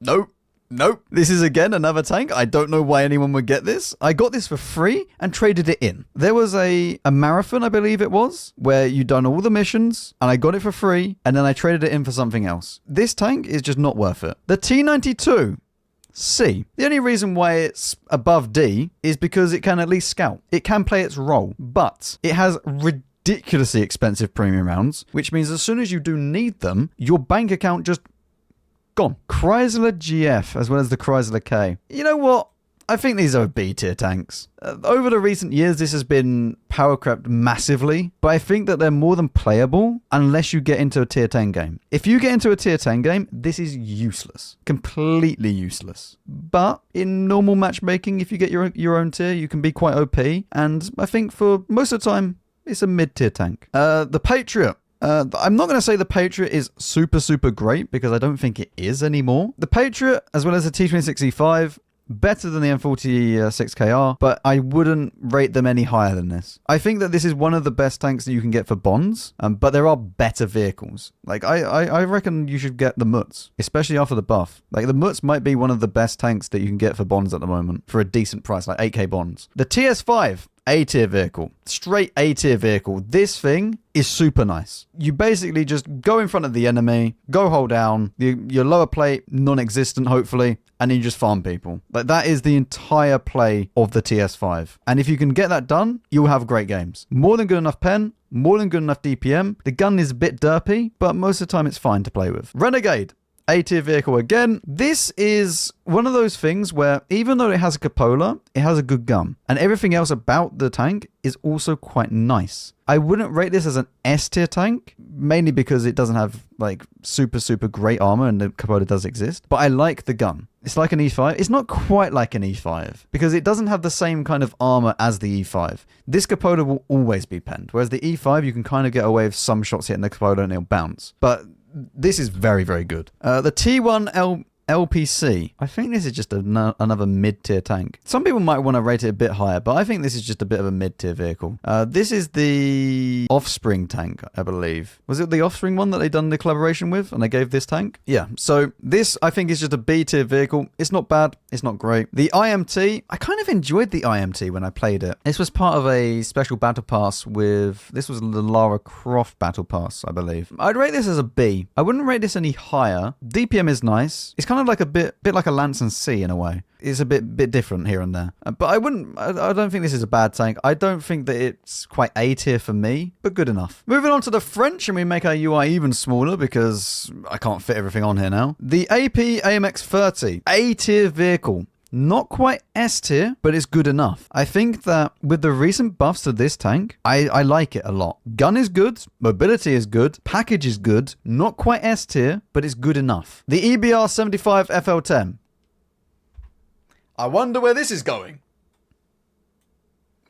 Nope. This is again another tank. I don't know why anyone would get this. I got this for free and traded it in. There was a marathon, I believe it was, where you done all the missions and I got it for free and then I traded it in for something else. This tank is just not worth it. The T92 C. The only reason why it's above D is because it can at least scout. It can play its role, but it has ridiculously expensive premium rounds, which means as soon as you do need them, your bank account just gone. Chrysler GF as well as the Chrysler K. You know what? I think these are B tier tanks. Over the recent years, this has been power crept massively, but I think that they're more than playable unless you get into a tier 10 game. If you get into a tier 10 game, this is useless. Completely useless. But in normal matchmaking, if you get your own tier, you can be quite OP, and I think for most of the time, it's a mid-tier tank. The Patriot. I'm not going to say the Patriot is super great because I don't think it is anymore. The Patriot, as well as the T26E5, better than the M46KR, but I wouldn't rate them any higher than this. I think that this is one of the best tanks that you can get for bonds, but there are better vehicles. Like, I reckon you should get the Mutz, especially after the buff. Like, the Mutz might be one of the best tanks that you can get for bonds at the moment for a decent price, like 8k bonds. The TS5, A-tier vehicle. Straight A-tier vehicle. This thing is super nice. You basically just go in front of the enemy, go hold down, your lower plate, non-existent hopefully, and then you just farm people. Like, that is the entire play of the TS5. And if you can get that done, you'll have great games. More than good enough pen, more than good enough DPM. The gun is a bit derpy, but most of the time it's fine to play with. Renegade. A-tier vehicle again. This is one of those things where even though it has a cupola, it has a good gun. And everything else about the tank is also quite nice. I wouldn't rate this as an S-tier tank, mainly because it doesn't have like super great armor and the cupola does exist. But I like the gun. It's like an E5. It's not quite like an E5 because it doesn't have the same kind of armor as the E5. This cupola will always be penned, whereas the E5 you can kind of get away with some shots hitting the cupola and it'll bounce. But this is very good. The T1L LPC. I think this is just another mid-tier tank. Some people might want to rate it a bit higher, but I think this is just a bit of a mid-tier vehicle. This is the Offspring tank, I believe. Was it the Offspring one that they done the collaboration with and they gave this tank? Yeah, so this I think is just a B-tier vehicle. It's not bad. It's not great. The IMT, I kind of enjoyed the IMT when I played it. This was part of a special battle pass with, this was the Lara Croft battle pass, I believe. I'd rate this as a B. I wouldn't rate this any higher. DPM is nice. It's kind of like a bit like a Lance and C in a way. It's a bit different here and there. But I don't think this is a bad tank. I don't think that it's quite A tier for me, but good enough. Moving on to the French, and we make our UI even smaller because I can't fit everything on here now. The AP AMX-30, A tier vehicle. Not quite S tier, but it's good enough. I think that with the recent buffs to this tank, I like it a lot. Gun is good, mobility is good, package is good, not quite S tier, but it's good enough. The EBR-75 FL10. I wonder where this is going.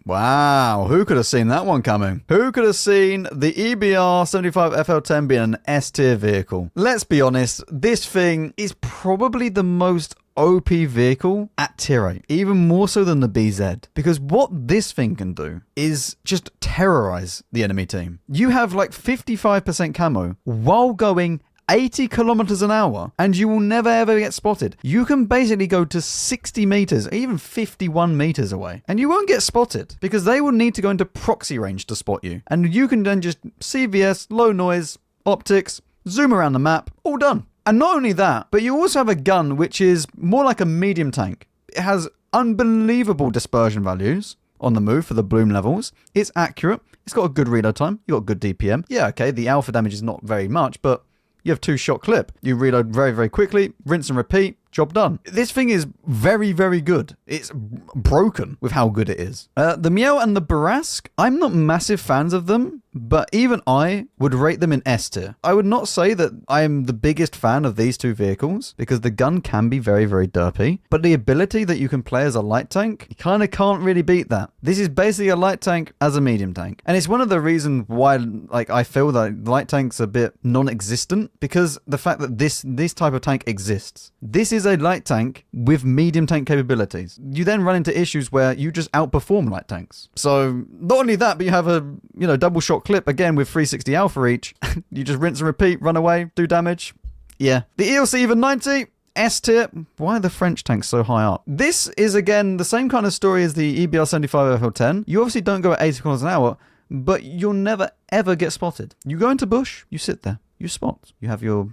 Wow, who could have seen that one coming? Who could have seen the EBR-75 FL10 being an S tier vehicle? Let's be honest, this thing is probably the most OP vehicle at tier 8, even more so than the BZ, because what this thing can do is just terrorize the enemy team. You have like 55% camo while going 80 kilometers an hour, and you will never ever get spotted. You can basically go to 60 meters, even 51 meters away, and you won't get spotted because they will need to go into proxy range to spot you. And you can then just CVS, low noise, optics, zoom around the map, all done. And not only that, but you also have a gun which is more like a medium tank. It has unbelievable dispersion values on the move for the bloom levels. It's accurate. It's got a good reload time. You got good DPM. Yeah, okay, the alpha damage is not very much, but you have 2-shot clip. You reload very, very quickly, rinse and repeat, job done. This thing is very, very good. It's broken with how good it is. The Miel and the Barask, I'm not massive fans of them, but even I would rate them in S tier. I would not say that I am the biggest fan of these two vehicles because the gun can be very, very derpy, but the ability that you can play as a light tank, you kind of can't really beat that. This is basically a light tank as a medium tank. And it's one of the reasons why like I feel that light tank's a bit non-existent, because the fact that this type of tank exists. This is a light tank with medium tank capabilities. You then run into issues where you just outperform light tanks. So not only that, but you have a double shot clip again with 360 alpha each. You just rinse and repeat, run away, do damage. Yeah. The ELC even 90. S tier. Why are the French tanks so high up? This is again the same kind of story as the EBR-75 FL10. You obviously don't go at 80 kilometers an hour, but you'll never ever get spotted. You go into bush, you sit there. You spot. You have your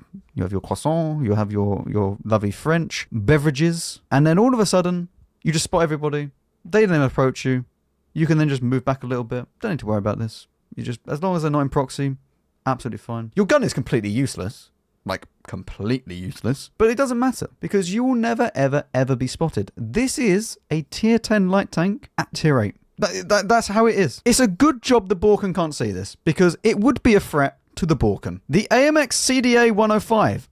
croissant, you have your lovely French beverages, and then all of a sudden, you just spot everybody. They then approach you. You can then just move back a little bit. Don't need to worry about this. You just, as long as they're not in proxy, absolutely fine. Your gun is completely useless. Like, completely useless. But it doesn't matter, because you will never, ever, ever be spotted. This is a tier 10 light tank at tier 8. That's how it is. It's a good job the Borken can't see this, because it would be a threat to the Borken. The AMX CDA 105.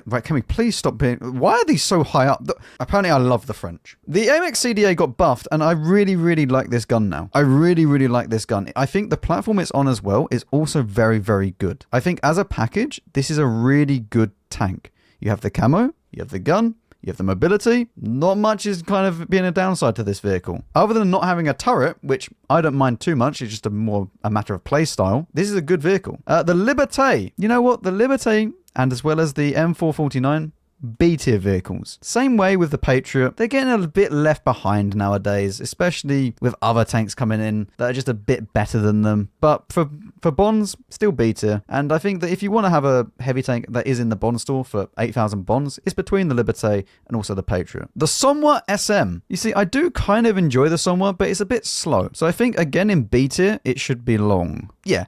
Right, can we please stop being... Why are these so high up? Apparently I love the French. The AMX CDA got buffed, and I really, really like this gun now. I really, really like this gun. I think the platform it's on as well is also very, very good. I think as a package, this is a really good tank. You have the camo, you have the gun, you have the mobility. Not much is kind of being a downside to this vehicle. Other than not having a turret, which I don't mind too much, it's just a matter of play style. This is a good vehicle. The Liberté. You know what? The Liberté, and as well as the M449, B-tier vehicles. Same way with the Patriot. They're getting a bit left behind nowadays, especially with other tanks coming in that are just a bit better than them. But for bonds, still B-tier. And I think that if you want to have a heavy tank that is in the bond store for 8,000 bonds, it's between the Liberté and also the Patriot. The Somwa SM. You see, I do kind of enjoy the Somwa, but it's a bit slow. So I think, again, in B-tier, it should be long. Yeah.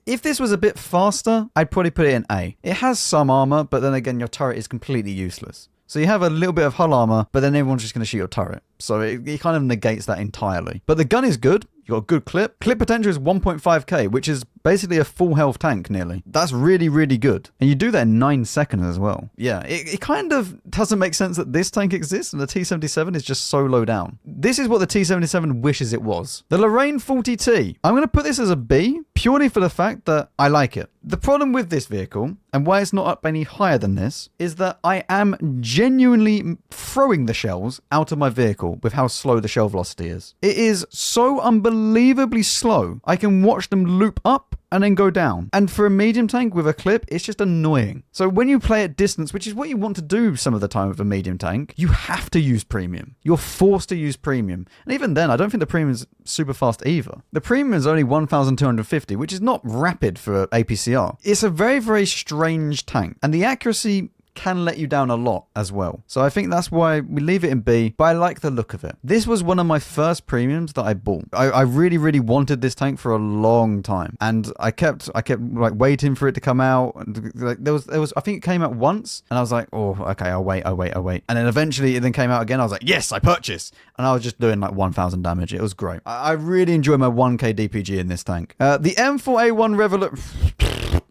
If this was a bit faster, I'd probably put it in A. It has some armor, but then again, your turret is completely useless. So you have a little bit of hull armor, but then everyone's just going to shoot your turret. So it kind of negates that entirely. But the gun is good. You got a good clip. Clip potential is 1.5k, which is basically a full health tank nearly. That's really, really good. And you do that in 9 seconds as well. Yeah, it kind of doesn't make sense that this tank exists and the T-77 is just so low down. This is what the T-77 wishes it was. The Lorraine 40T. I'm going to put this as a B, purely for the fact that I like it. The problem with this vehicle, and why it's not up any higher than this, is that I am genuinely throwing the shells out of my vehicle with how slow the shell velocity is. It is so unbelievably slow. I can watch them loop up and then go down. And for a medium tank with a clip, it's just annoying. So when you play at distance, which is what you want to do some of the time with a medium tank, you have to use premium. You're forced to use premium. And even then, I don't think the premium is super fast either. The premium is only 1,250, which is not rapid for APCR. It's a very, very strange tank. And the accuracy can let you down a lot as well. So I think that's why we leave it in B, but I like the look of it. This was one of my first premiums that I bought. I really, really wanted this tank for a long time. And I kept like waiting for it to come out. Like there was, I think it came out once and I was like, oh, okay, I'll wait. And then eventually it then came out again. I was like, yes, I purchased. And I was just doing like 1,000 damage. It was great. I really enjoy my 1k DPG in this tank. The M4A1 Revolut...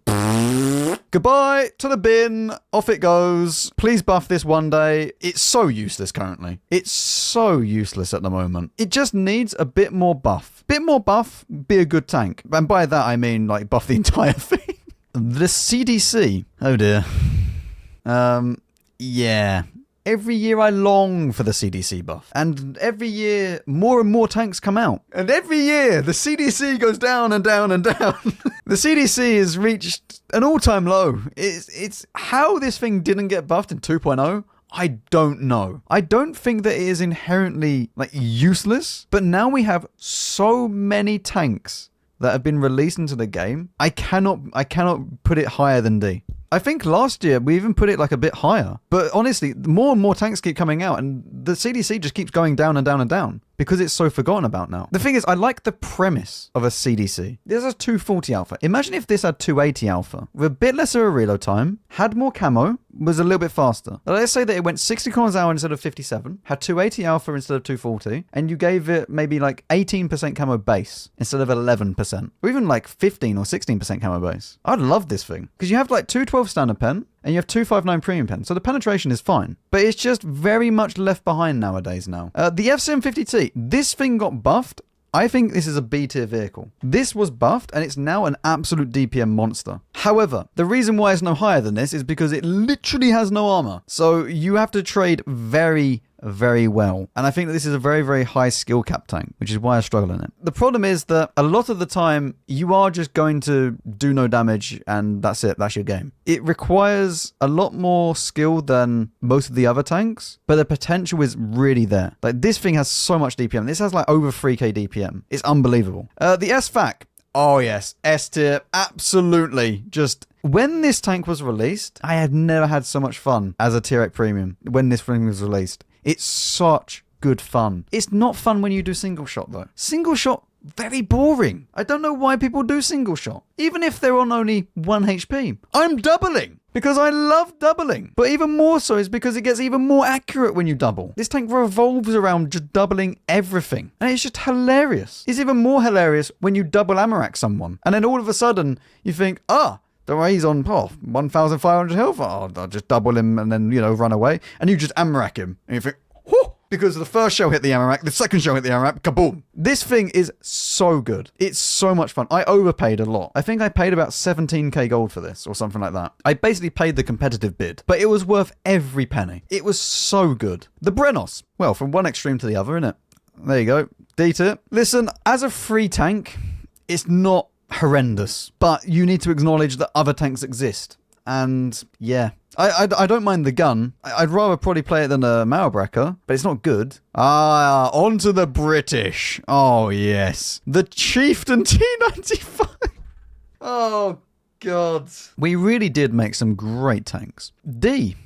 Goodbye to the bin. Off it goes. Please buff this one day. It's so useless currently. It's so useless at the moment. It just needs a bit more buff. Bit more buff, be a good tank. And by that I mean like buff the entire thing. The CDC. Oh dear. Yeah. Every year I long for the CDC buff. And every year, more and more tanks come out. And every year, the CDC goes down and down and down. The CDC has reached an all-time low. It's how this thing didn't get buffed in 2.0. I don't know. I don't think that it is inherently like useless. But now we have so many tanks that have been released into the game. I cannot put it higher than D. I think last year we even put it like a bit higher. But honestly, more and more tanks keep coming out and the CDC just keeps going down and down and down because it's so forgotten about now. The thing is, I like the premise of a CDC. This has 240 alpha. Imagine if this had 280 alpha with a bit lesser reload time, had more camo, was a little bit faster. Let's say that it went 60 kilometers an hour instead of 57, had 280 alpha instead of 240, and you gave it maybe like 18% camo base instead of 11%, or even like 15 or 16% camo base. I'd love this thing because you have like 212 standard pen and you have 259 premium pen, so the penetration is fine, but it's just very much left behind nowadays now. The FCM50T, this thing got buffed. I think this is a B tier vehicle. This was buffed and it's now an absolute DPM monster. However, the reason why it's no higher than this is because it literally has no armor. So you have to trade very, very well. And I think that this is a very, very high skill cap tank, which is why I struggle in it. The problem is that a lot of the time you are just going to do no damage and that's it. That's your game. It requires a lot more skill than most of the other tanks, but the potential is really there. Like this thing has so much DPM. This has like over 3k DPM. It's unbelievable. The SFAC. Oh yes, S tier, absolutely. Just when this tank was released, I had never had so much fun as a tier 8 premium when this thing was released. It's such good fun. It's not fun when you do single shot though. Single shot, very boring. I don't know why people do single shot. Even if they're on only 1 HP. I'm doubling because I love doubling. But even more so is because it gets even more accurate when you double. This tank revolves around just doubling everything. And it's just hilarious. It's even more hilarious when you double Amarak someone. And then all of a sudden you think, don't worry, he's on 1,500 health. I'll just double him and then, run away. And you just Amarak him. And you think, whoo! Because the first shell hit the Amarak, the second shell hit the Amarak, kaboom. This thing is so good. It's so much fun. I overpaid a lot. I think I paid about 17k gold for this or something like that. I basically paid the competitive bid, but it was worth every penny. It was so good. The Brenos. Well, from one extreme to the other, innit? There you go. D tier. Listen, as a free tank, it's not horrendous, but you need to acknowledge that other tanks exist. And yeah, I don't mind the gun. I'd rather probably play it than a Mauerbrecher, but it's not good. On to the British. Oh yes, the Chieftain T95. Oh god, we really did make some great tanks. D.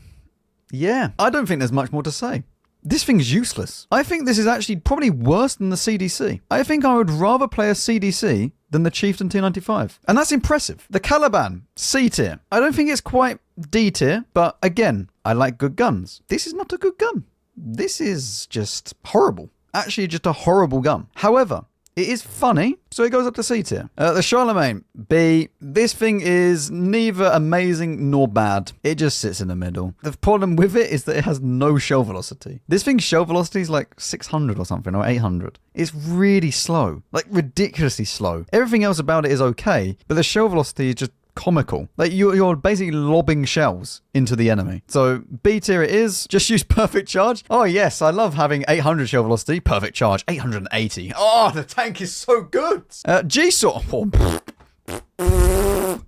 Yeah, I don't think there's much more to say. This thing's useless. I think this is actually probably worse than the CDC. I think I would rather play a CDC than the Chieftain T95. And that's impressive. The Caliban, C tier. I don't think it's quite D tier, but again, I like good guns. This is not a good gun. This is just horrible. Actually, just a horrible gun. However, it is funny, so it goes up to C tier. The Charlemagne, B. This thing is neither amazing nor bad. It just sits in the middle. The problem with it is that it has no shell velocity. This thing's shell velocity is like 600 or something, or 800. It's really slow, like ridiculously slow. Everything else about it is okay, but the shell velocity is just comical. Like you're basically lobbing shells into the enemy. So B tier it is. Just use perfect charge. Oh yes, I love having 800 shell velocity. Perfect charge, 880. Oh, the tank is so good. G-Saw.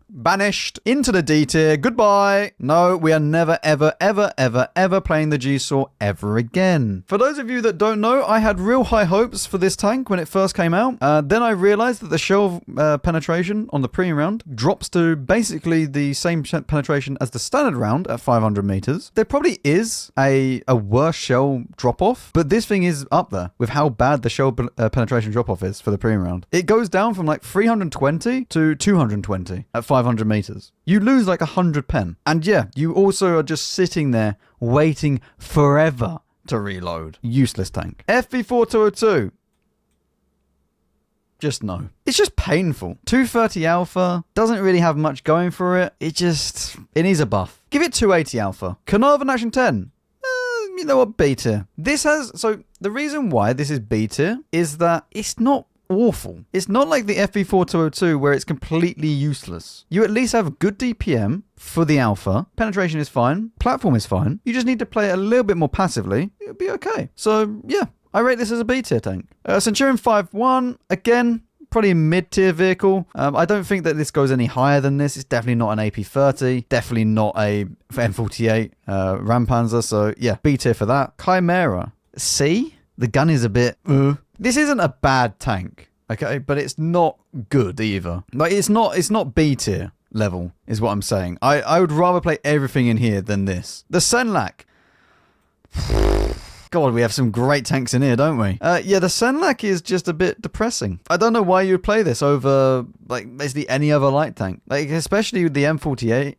Banished into the D tier. Goodbye. No, we are never, ever, ever, ever, ever playing the G-Saw ever again. For those of you that don't know, I had real high hopes for this tank when it first came out. Then I realized that the shell penetration on the premium round drops to basically the same penetration as the standard round at 500 meters. There probably is a worse shell drop-off, but this thing is up there with how bad the shell penetration drop-off is for the premium round. It goes down from like 320 to 220 at 500 meters. You lose like 100 pen. And yeah, you also are just sitting there waiting forever to reload. Useless tank. FV4202. Just no. It's just painful. 230 alpha doesn't really have much going for it. It needs a buff. Give it 280 alpha. Carnarvon Action 10. You know what? B tier. So the reason why this is B tier is that it's not awful. It's not like the FV4202 where it's completely useless. You at least have good DPM for the alpha. Penetration is fine. Platform is fine. You just need to play it a little bit more passively. It'll be okay. So yeah, I rate this as a B tier tank. Centurion 5-1, again, probably a mid-tier vehicle. I don't think that this goes any higher than this. It's definitely not an AP30. Definitely not a M48 Rampanzer. So yeah, B tier for that. Chimera. C? The gun is a bit... This isn't a bad tank, okay? But it's not good either. Like, it's not B tier level, is what I'm saying. I would rather play everything in here than this. The Senlac. God, we have some great tanks in here, don't we? Yeah, the Senlac is just a bit depressing. I don't know why you would play this over, like, basically any other light tank. Like, especially with the the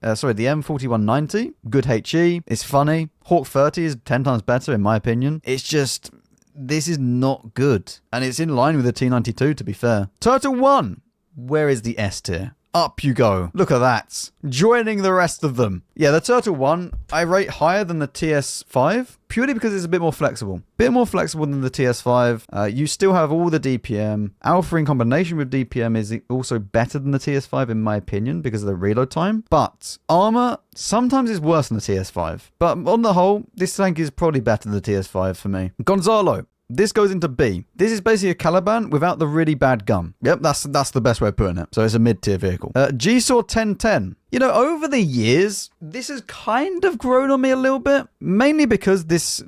M4190. Good HE. It's funny. Hawk 30 is 10 times better, in my opinion. It's just... This is not good. And it's in line with the T92, to be fair. Turtle 1. Where is the S tier? Up you go. Look at that. Joining the rest of them. Yeah, the Turtle 1, I rate higher than the TS5, purely because it's a bit more flexible. Bit more flexible than the TS5. You still have all the DPM. Alpha in combination with DPM is also better than the TS5, in my opinion, because of the reload time. But armor sometimes is worse than the TS5. But on the whole, this tank is probably better than the TS5 for me. Gonzalo. This goes into B. This is basically a Caliban without the really bad gun. Yep, that's the best way of putting it. So it's a mid-tier vehicle. G-Saw 1010. You know, over the years, this has kind of grown on me a little bit. Mainly because this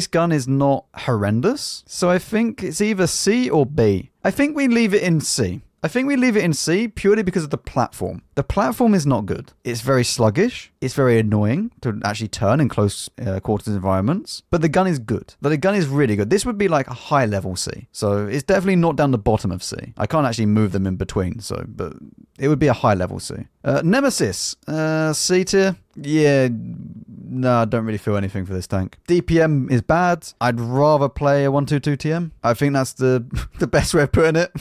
gun is not horrendous. So I think it's either C or B. I think we leave it in C. I think we leave it in C purely because of the platform. The platform is not good. It's very sluggish. It's very annoying to actually turn in close quarters environments. But the gun is good. The gun is really good. This would be like a high level C. So it's definitely not down the bottom of C. I can't actually move them in between. But it would be a high level C. Nemesis. C tier. Yeah, no, I don't really feel anything for this tank. DPM is bad. I'd rather play a 122 TM. I think that's the best way of putting it.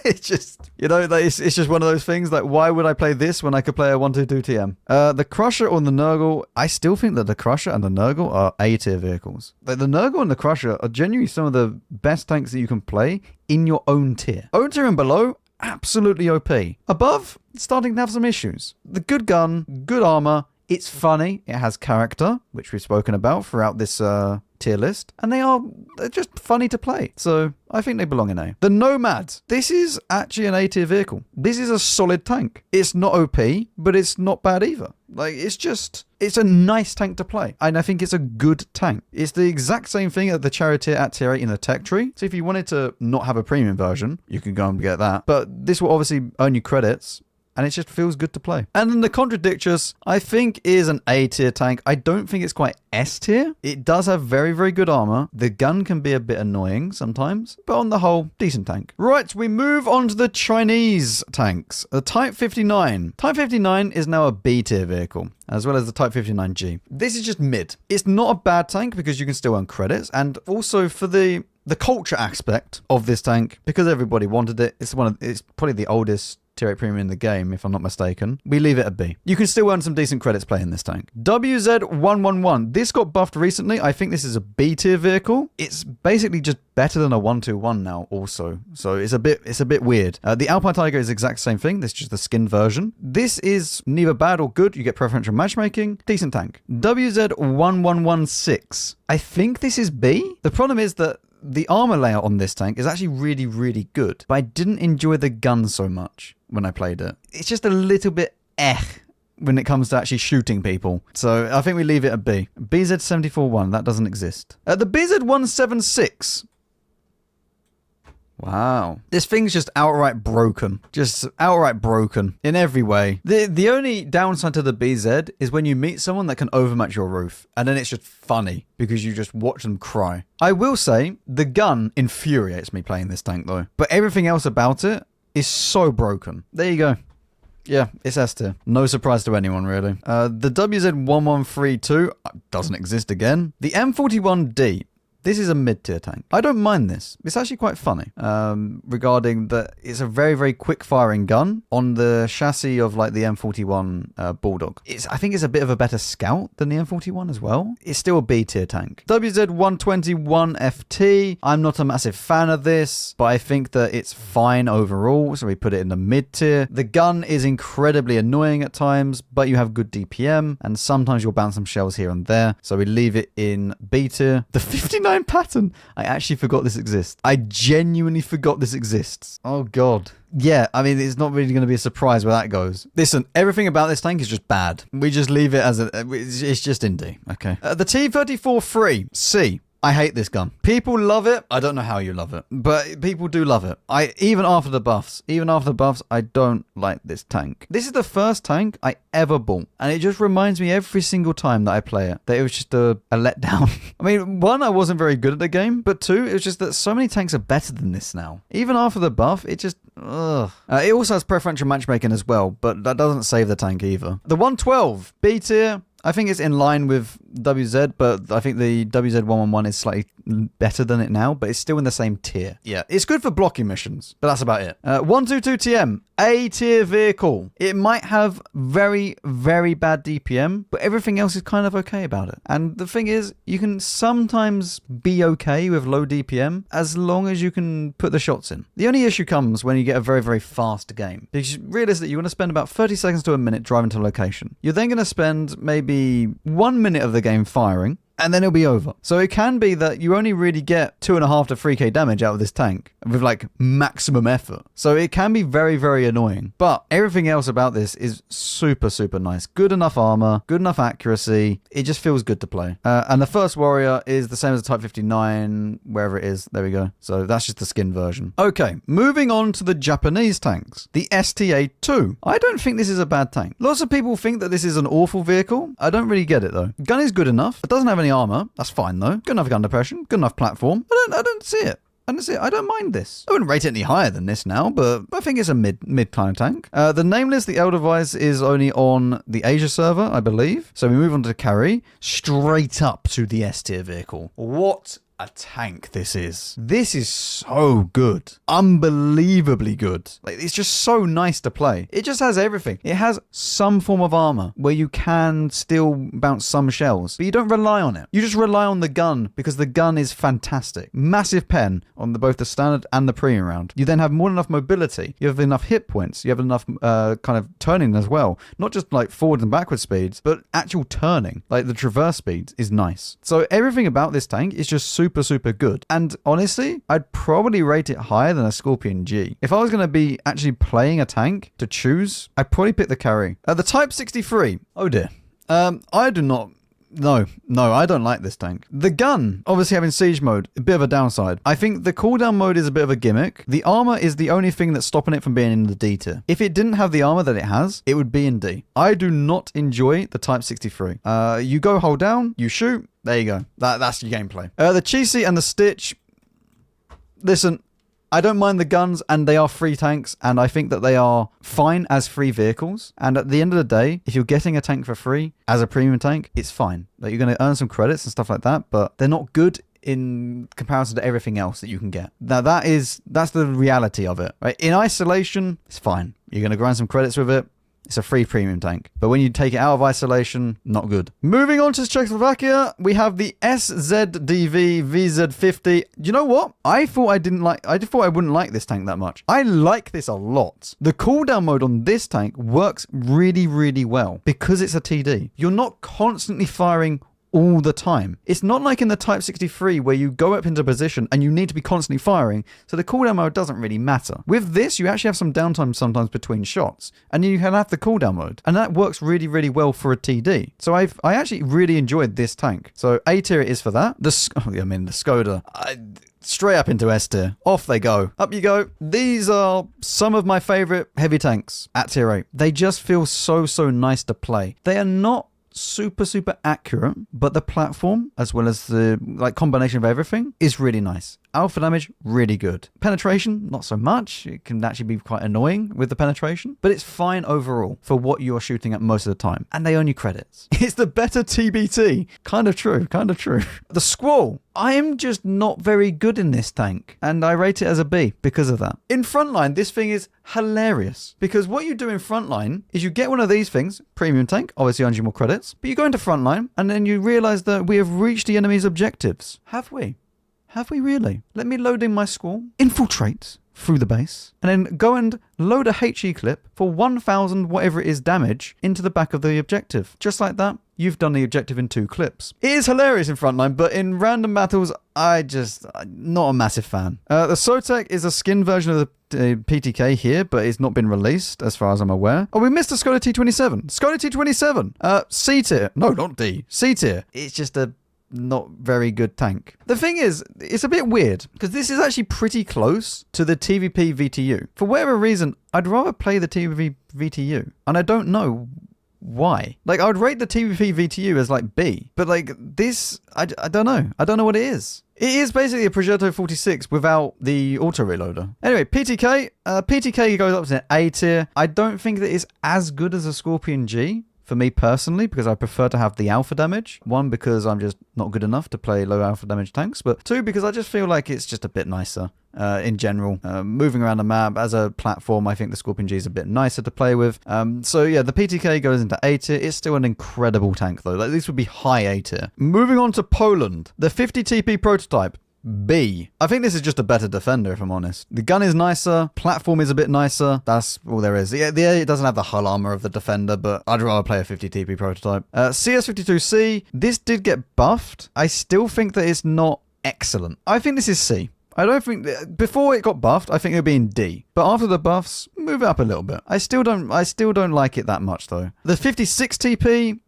It's just, you know, it's just one of those things. Like, why would I play this when I could play a 122 TM? The Crusher or the Nurgle, I still think that the Crusher and the Nurgle are A tier vehicles. Like, the Nurgle and the Crusher are genuinely some of the best tanks that you can play in your own tier. Own tier and below, absolutely OP. Above, starting to have some issues. The good gun, good armor. It's funny. It has character, which we've spoken about throughout this tier list. And they're just funny to play. So I think they belong in A. The Nomad. This is actually an A tier vehicle. This is a solid tank. It's not OP, but it's not bad either. Like, it's a nice tank to play. And I think it's a good tank. It's the exact same thing at the Charioteer at tier 8 in the tech tree. So if you wanted to not have a premium version, you can go and get that. But this will obviously earn you credits. And it just feels good to play. And then the Contradictus, I think, is an A tier tank. I don't think it's quite S tier. It does have very, very good armor. The gun can be a bit annoying sometimes. But on the whole, decent tank. Right, we move on to the Chinese tanks. The Type 59. Type 59 is now a B tier vehicle, as well as the Type 59G. This is just mid. It's not a bad tank because you can still earn credits. And also for the culture aspect of this tank, because everybody wanted it, it's probably the oldest tier 8 premium in the game, if I'm not mistaken. We leave it a B. You can still earn some decent credits playing this tank. WZ111. This got buffed recently. I think this is a B tier vehicle. It's basically just better than a 121 now also. So it's a bit weird. The Alpine Tiger is the exact same thing. This is just the skin version. This is neither bad or good. You get preferential matchmaking. Decent tank. WZ1116. I think this is B. The problem is that the armor layout on this tank is actually really, really good, but I didn't enjoy the gun so much when I played it. It's just a little bit when it comes to actually shooting people. So I think we leave it a B. BZ741, that doesn't exist. The BZ176. Wow. This thing's just outright broken. Just outright broken in every way. The only downside to the BZ is when you meet someone that can overmatch your roof, and then it's just funny because you just watch them cry. I will say, the gun infuriates me playing this tank though, but everything else about it is so broken. There you go. Yeah, it's S tier. No surprise to anyone, really. The WZ1132 doesn't exist again. The M41D. This is a mid-tier tank. I don't mind this. It's actually quite funny regarding that it's a very, very quick-firing gun on the chassis of like the M41 Bulldog. I think it's a bit of a better scout than the M41 as well. It's still a B-tier tank. WZ121FT. I'm not a massive fan of this, but I think that it's fine overall, so we put it in the mid-tier. The gun is incredibly annoying at times, but you have good DPM, and sometimes you'll bounce some shells here and there, so we leave it in B-tier. The 59 pattern. I actually forgot this exists. I genuinely forgot this exists. Oh god. Yeah, I mean, it's not really going to be a surprise where that goes. Listen, everything about this tank is just bad. We just leave it as it's just in D. Okay. The T34-3, C. I hate this gun. People love it. I don't know how you love it, but people do love it. Even after the buffs, I don't like this tank. This is the first tank I ever bought, and it just reminds me every single time that I play it that it was just a letdown. I mean, one, I wasn't very good at the game, but two, it was just that so many tanks are better than this now. Even after the buff, it just... Ugh. It also has preferential matchmaking as well, but that doesn't save the tank either. The 112, B tier. I think it's in line with WZ, but I think the WZ111 is slightly better than it now, but it's still in the same tier. Yeah, it's good for blocking missions, but that's about it. 122TM, A tier vehicle. It might have very, very bad DPM, but everything else is kind of okay about it. And the thing is, you can sometimes be okay with low DPM as long as you can put the shots in. The only issue comes when you get a very, very fast game, because realistically, you want to spend about 30 seconds to a minute driving to a location. You're then going to spend maybe 1 minute of the game firing, and then it'll be over. So it can be that you only really get 2.5 to 3k damage out of this tank with like maximum effort. So it can be very, very annoying. But everything else about this is super, super nice. Good enough armor, good enough accuracy. It just feels good to play. And the first warrior is the same as the Type 59, wherever it is. There we go. So that's just the skin version. Okay, moving on to the Japanese tanks. The STA-2. I don't think this is a bad tank. Lots of people think that this is an awful vehicle. I don't really get it though. Gun is good enough. It doesn't have any armor. That's fine though. Good enough gun depression. Good enough platform. I don't see it. I don't mind this. I wouldn't rate it any higher than this now, but I think it's a mid kind of tank. The Nameless, the Edelweiss, is only on the Asia server, I believe. So we move on to carry, straight up to the S tier vehicle. What a tank this is. This is so good. Unbelievably good. Like, it's just so nice to play. It just has everything. It has some form of armor where you can still bounce some shells, but you don't rely on it. You just rely on the gun because the gun is fantastic. Massive pen on both the standard and the premium round. You then have more than enough mobility. You have enough hit points. You have enough kind of turning as well. Not just like forward and backward speeds, but actual turning. Like the traverse speeds is nice. So everything about this tank is just super, super good. And honestly, I'd probably rate it higher than a Scorpion G. If I was going to be actually playing a tank to choose, I'd probably pick the carry. The Type 63. Oh dear. I do not... No, I don't like this tank. The gun, obviously having siege mode, a bit of a downside. I think the cooldown mode is a bit of a gimmick. The armor is the only thing that's stopping it from being in the D tier. If it didn't have the armor that it has, it would be in D. I do not enjoy the Type 63. You go hold down, you shoot, there you go. That's your gameplay. The Cheesy and the Stitch, listen, I don't mind the guns, and they are free tanks, and I think that they are fine as free vehicles. And at the end of the day, if you're getting a tank for free as a premium tank, it's fine. Like, you're going to earn some credits and stuff like that, but they're not good in comparison to everything else that you can get. Now that's the reality of it, right? In isolation, it's fine. You're going to grind some credits with it. It's a free premium tank. But when you take it out of isolation, not good. Moving on to Czechoslovakia, we have the SZDV VZ50. You know what? I thought I wouldn't like this tank that much. I like this a lot. The cooldown mode on this tank works really, really well because it's a TD. You're not constantly firing all the time. It's not like in the Type 63 where you go up into position and you need to be constantly firing, so the cooldown mode doesn't really matter. With this, you actually have some downtime sometimes between shots, and you can have the cooldown mode, and that works really, really well for a TD. So I actually really enjoyed this tank. So A tier it is for that. The Skoda. Straight up into S tier. Off they go. Up you go. These are some of my favorite heavy tanks at tier 8. They just feel so nice to play. They are not super accurate, but the platform as well as the combination of everything is really nice. Alpha damage, really good. Penetration, not so much. It can actually be quite annoying with the penetration, but it's fine overall for what you're shooting at most of the time. And they own you credits. It's the better TBT. Kind of true. The Squall. I am just not very good in this tank, and I rate it as a B because of that. In Frontline, this thing is hilarious because what you do in Frontline is you get one of these things, premium tank, obviously earns you more credits, but you go into Frontline and then you realize that we have reached the enemy's objectives. Have we? Have we really? Let me load in my Squall, infiltrate through the base, and then go and load a HE clip for 1,000 whatever it is damage into the back of the objective. Just like that, you've done the objective in 2 clips. It is hilarious in Frontline, but in random battles, I'm not a massive fan. The Sotek is a skin version of the PTK here, but it's not been released as far as I'm aware. Oh, we missed a Skoda T27. Skoda T27. C tier. No, not D. C tier. It's just a not very good tank. The thing is, it's a bit weird because this is actually pretty close to the TVP VTU. For whatever reason, I'd rather play the TVP VTU, and I don't know why. I would rate the TVP VTU as B, but this, I don't know. I don't know what it is. It is basically a Progetto 46 without the auto reloader. Anyway, PTK. PTK goes up to an A tier. I don't think that it's as good as a Scorpion G. For me personally, because I prefer to have the alpha damage. 1, because I'm just not good enough to play low alpha damage tanks. But 2, because I just feel like it's just a bit nicer in general. Moving around the map as a platform, I think the Scorpion G is a bit nicer to play with. So yeah, the PTK goes into A tier. It's still an incredible tank though. This would be high A tier. Moving on to Poland. The 50 TP prototype. B. I think this is just a better defender, if I'm honest. The gun is nicer, platform is a bit nicer, that's all there is. Yeah, it doesn't have the hull armor of the defender, but I'd rather play a 50 TP prototype. CS52C, this did get buffed. I still think that it's not excellent. I think this is C. I don't think, before it got buffed, I think it would be in D. But after the buffs, move it up a little bit. I still don't like it that much though. The 56 TP,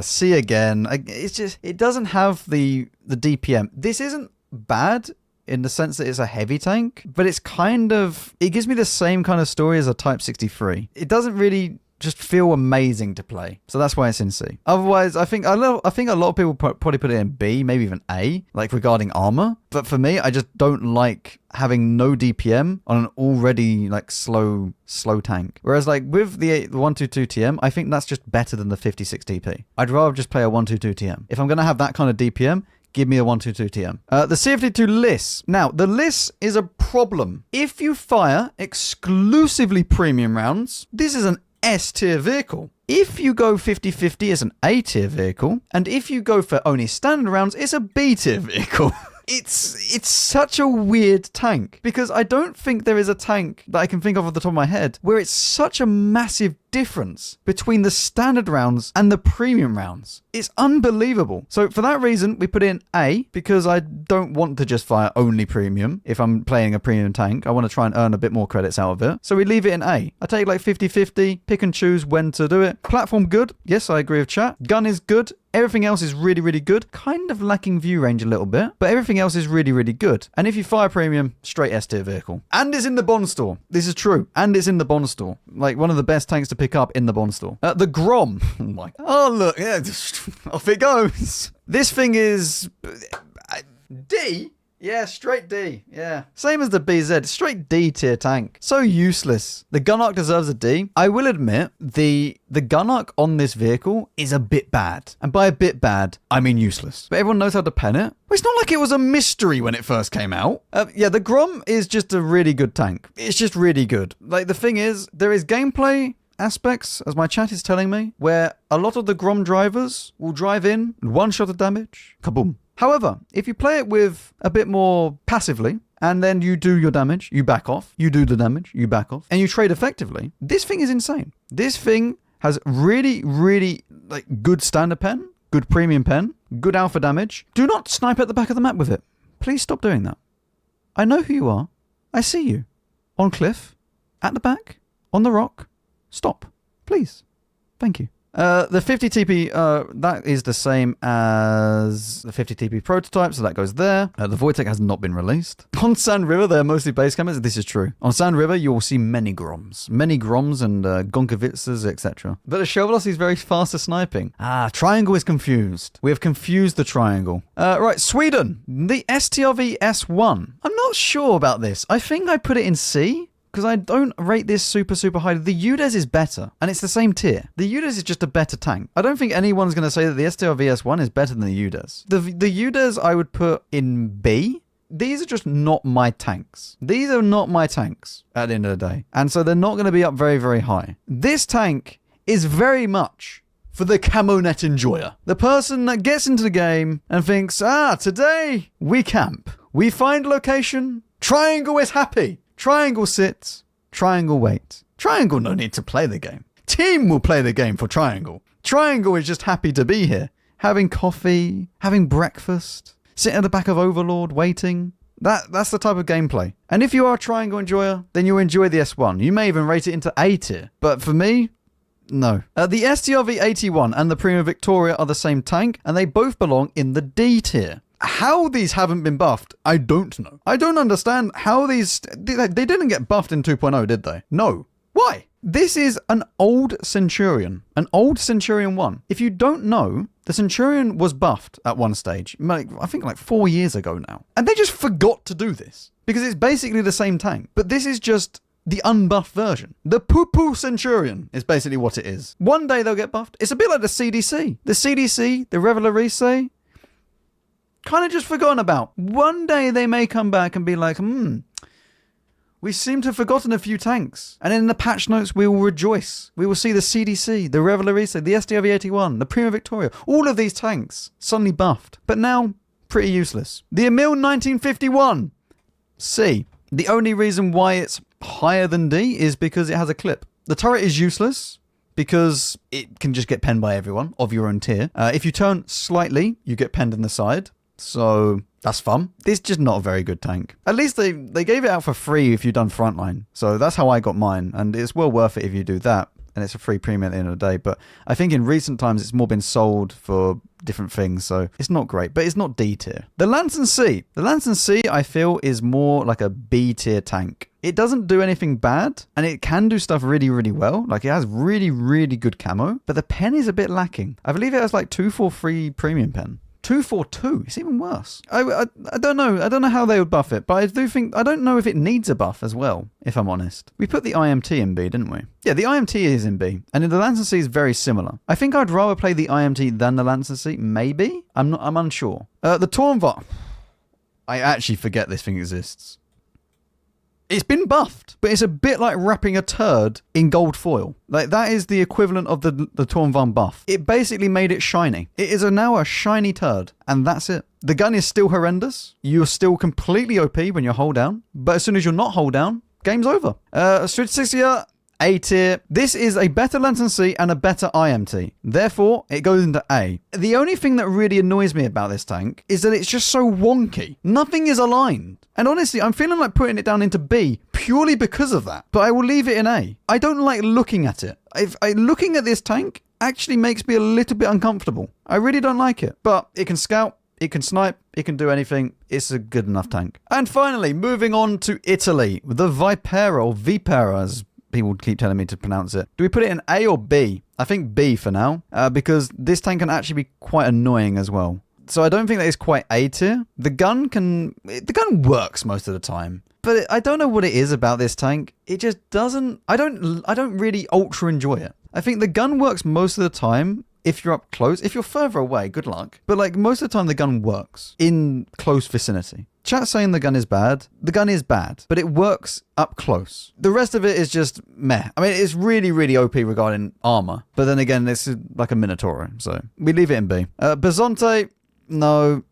C again. It doesn't have the DPM. This isn't bad in the sense that it's a heavy tank, but it gives me the same kind of story as a Type 63. It doesn't really just feel amazing to play. So that's why it's in C. Otherwise, I think a lot of people probably put it in B, maybe even A, regarding armor. But for me, I just don't like having no DPM on an already slow tank. Whereas with the 122 TM, I think that's just better than the 56 TP. I'd rather just play a 122 TM. If I'm going to have that kind of DPM, give me a 122 TM. The CFD2 LIS. Now, the LIS is a problem. If you fire exclusively premium rounds, this is an S tier vehicle. If you go 50-50, it's an A tier vehicle. And if you go for only standard rounds, it's a B tier vehicle. It's such a weird tank because I don't think there is a tank that I can think of off the top of my head where it's such a massive difference between the standard rounds and the premium rounds. It's unbelievable. So for that reason, we put in A because I don't want to just fire only premium. If I'm playing a premium tank, I want to try and earn a bit more credits out of it. So we leave it in A. I take 50-50, pick and choose when to do it. Platform good. Yes, I agree with chat. Gun is good. Everything else is really, really good. Kind of lacking view range a little bit, but everything else is really, really good. And if you fire premium, straight S tier vehicle. And it's in the Bond store. This is true. And it's in the Bond store. One of the best tanks to pick up in the Bond store. The Grom. Oh, look. Yeah, off it goes. This thing is... D? Yeah, straight D. Yeah. Same as the BZ. Straight D tier tank. So useless. The gun arc deserves a D. I will admit, the gun arc on this vehicle is a bit bad. And by a bit bad, I mean useless. But everyone knows how to pen it. Well, it's not like it was a mystery when it first came out. Yeah, the Grom is just a really good tank. It's just really good. Like, the thing is, there is gameplay aspects, as my chat is telling me, where a lot of the Grom drivers will drive in, one shot of damage, kaboom. However, if you play it with a bit more passively, and then you do your damage, you back off, you do the damage, you back off, and you trade effectively, this thing is insane. This thing has really, really like good standard pen, good premium pen, good alpha damage. Do not snipe at the back of the map with it. Please stop doing that. I know who you are. I see you. On cliff, at the back, on the rock. Stop. Please. Thank you. The 50 TP, that is the same as the 50 TP prototype, so that goes there. The Wojtek has not been released. On Sand River, they're mostly base cameras. This is true. On Sand River, you will see many Groms. Many Groms and Gonkowitzes, etc. But the shell velocity is very fast at sniping. Triangle is confused. We have confused the triangle. Right, Sweden. The STRV S1. I'm not sure about this. I think I put it in C. Because I don't rate this super, super highly. The UDES is better, and it's the same tier. The UDES is just a better tank. I don't think anyone's going to say that the STRVS1 is better than the UDES. The UDES I would put in B. These are just not my tanks. These are not my tanks at the end of the day. And so they're not going to be up very, very high. This tank is very much for the camo net enjoyer. The person that gets into the game and thinks, today we camp. We find location. Triangle is happy. Triangle sits, Triangle waits. Triangle no need to play the game. Team will play the game for Triangle. Triangle is just happy to be here. Having coffee, having breakfast, sitting at the back of Overlord, waiting. That's the type of gameplay. And if you are a Triangle enjoyer, then you'll enjoy the S1. You may even rate it into A tier. But for me, no. The STRV-81 and the Prima Victoria are the same tank, and they both belong in the D tier. How these haven't been buffed, I don't know. I don't understand how these... They didn't get buffed in 2.0, did they? No. Why? This is an old Centurion. An old Centurion 1. If you don't know, the Centurion was buffed at one stage. I think like 4 years ago now. And they just forgot to do this. Because it's basically the same tank. But this is just the unbuffed version. The poo-poo Centurion is basically what it is. One day they'll get buffed. It's a bit like the CDC. The CDC, the Revelarice, kind of just forgotten about. One day they may come back and be like, we seem to have forgotten a few tanks. And in the patch notes, we will rejoice. We will see the CDC, the Revelarice, the STRV-81, the Prima Victoria, all of these tanks suddenly buffed. But now, pretty useless. The Emil 1951, C. The only reason why it's higher than D is because it has a clip. The turret is useless because it can just get penned by everyone of your own tier. If you turn slightly, you get penned in the side. So that's fun. This is just not a very good tank. At least they gave it out for free if you've done frontline. So that's how I got mine. And it's well worth it if you do that. And it's a free premium at the end of the day. But I think in recent times, it's more been sold for different things. So it's not great, but it's not D tier. The Lanson C. The Lanson C, I feel, is more like a B tier tank. It doesn't do anything bad, and it can do stuff really, really well. Like, it has really, really good camo, but the pen is a bit lacking. I believe it has like 243 premium pen. 242. It's even worse. I don't know. I don't know how they would buff it, but I do think... I don't know if it needs a buff as well, if I'm honest. We put the IMT in B, didn't we? Yeah, the IMT is in B, and the Lancer C is very similar. I think I'd rather play the IMT than the Lancer C. Maybe? I'm unsure. The Tornvar... I actually forget this thing exists. It's been buffed, but it's a bit like wrapping a turd in gold foil. Like, that is the equivalent of the Tornvarn buff. It basically made it shiny. It is now a shiny turd, and that's it. The gun is still horrendous. You're still completely OP when you're hold down, but as soon as you're not hold down, game's over. Strategisia, A tier. This is a better Lanson C and a better IMT. Therefore, it goes into A. The only thing that really annoys me about this tank is that it's just so wonky. Nothing is aligned. And honestly, I'm feeling like putting it down into B purely because of that. But I will leave it in A. I don't like looking at it. Looking at this tank actually makes me a little bit uncomfortable. I really don't like it. But it can scout. It can snipe, it can do anything. It's a good enough tank. And finally, moving on to Italy. The Vipera, or Vipera, as people keep telling me to pronounce it. Do we put it in A or B? I think B for now, because this tank can actually be quite annoying as well. So I don't think that it's quite A tier. The gun works most of the time. But I don't know what it is about this tank. It just doesn't... I don't really ultra enjoy it. I think the gun works most of the time if you're up close. If you're further away, good luck. But like most of the time, the gun works in close vicinity. Chat saying the gun is bad. The gun is bad, but it works up close. The rest of it is just meh. I mean, it's really, really OP regarding armor. But then again, this is like a Minotauro. So we leave it in B. Bizonte, no.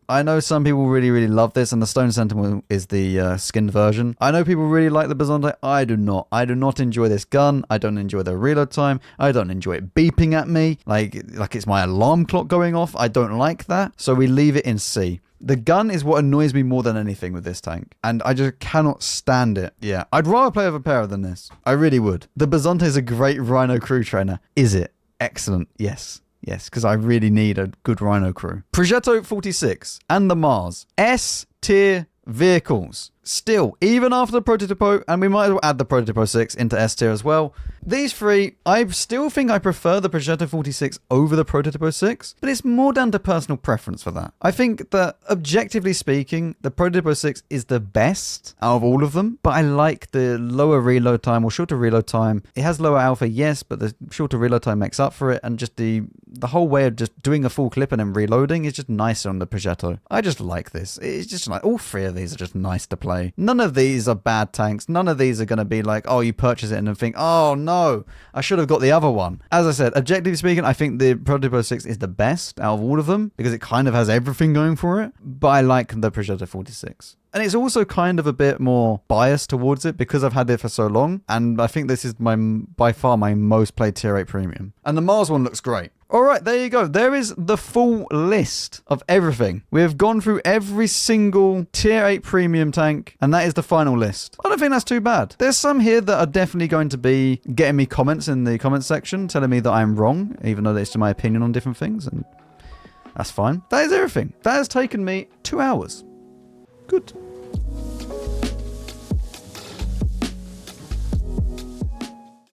I know some people really, really love this, and the Stone Sentinel is the skinned version. I know people really like the Bizonte. I do not. I do not enjoy this gun. I don't enjoy the reload time. I don't enjoy it beeping at me like it's my alarm clock going off. I don't like that. So we leave it in C. The gun is what annoys me more than anything with this tank, and I just cannot stand it. Yeah, I'd rather play with a Para than this. I really would. The Bizonte is a great Rhino crew trainer. Is it? Excellent. Yes. Yes, because I really need a good Rhino crew. Progetto 46 and the Mars. S tier vehicles. Still, even after the Prototypo, and we might as well add the Prototypo 6 into S tier as well. These three, I still think I prefer the Progetto 46 over the Prototypo 6, but it's more down to personal preference for that. I think that, objectively speaking, the Prototypo 6 is the best out of all of them, but I like the lower reload time or shorter reload time. It has lower alpha, yes, but the shorter reload time makes up for it, and just the whole way of just doing a full clip and then reloading is just nicer on the Progetto. I just like this. It's just like, all three of these are just nice to play. None of these are bad tanks. None of these are going to be like, oh, you purchase it and then think, oh no, I should have got the other one. As I said, objectively speaking, I think the Prototypo 6 is the best out of all of them because it kind of has everything going for it. But I like the Progetto 46. And it's also kind of a bit more biased towards it because I've had it for so long. And I think this is by far my most played tier 8 premium. And the Mars one looks great. All right, there you go. There is the full list of everything. We have gone through every single tier 8 premium tank, and that is the final list. I don't think that's too bad. There's some here that are definitely going to be getting me comments in the comments section, telling me that I'm wrong, even though it's my opinion on different things, and that's fine. That is everything. That has taken me 2 hours. Good.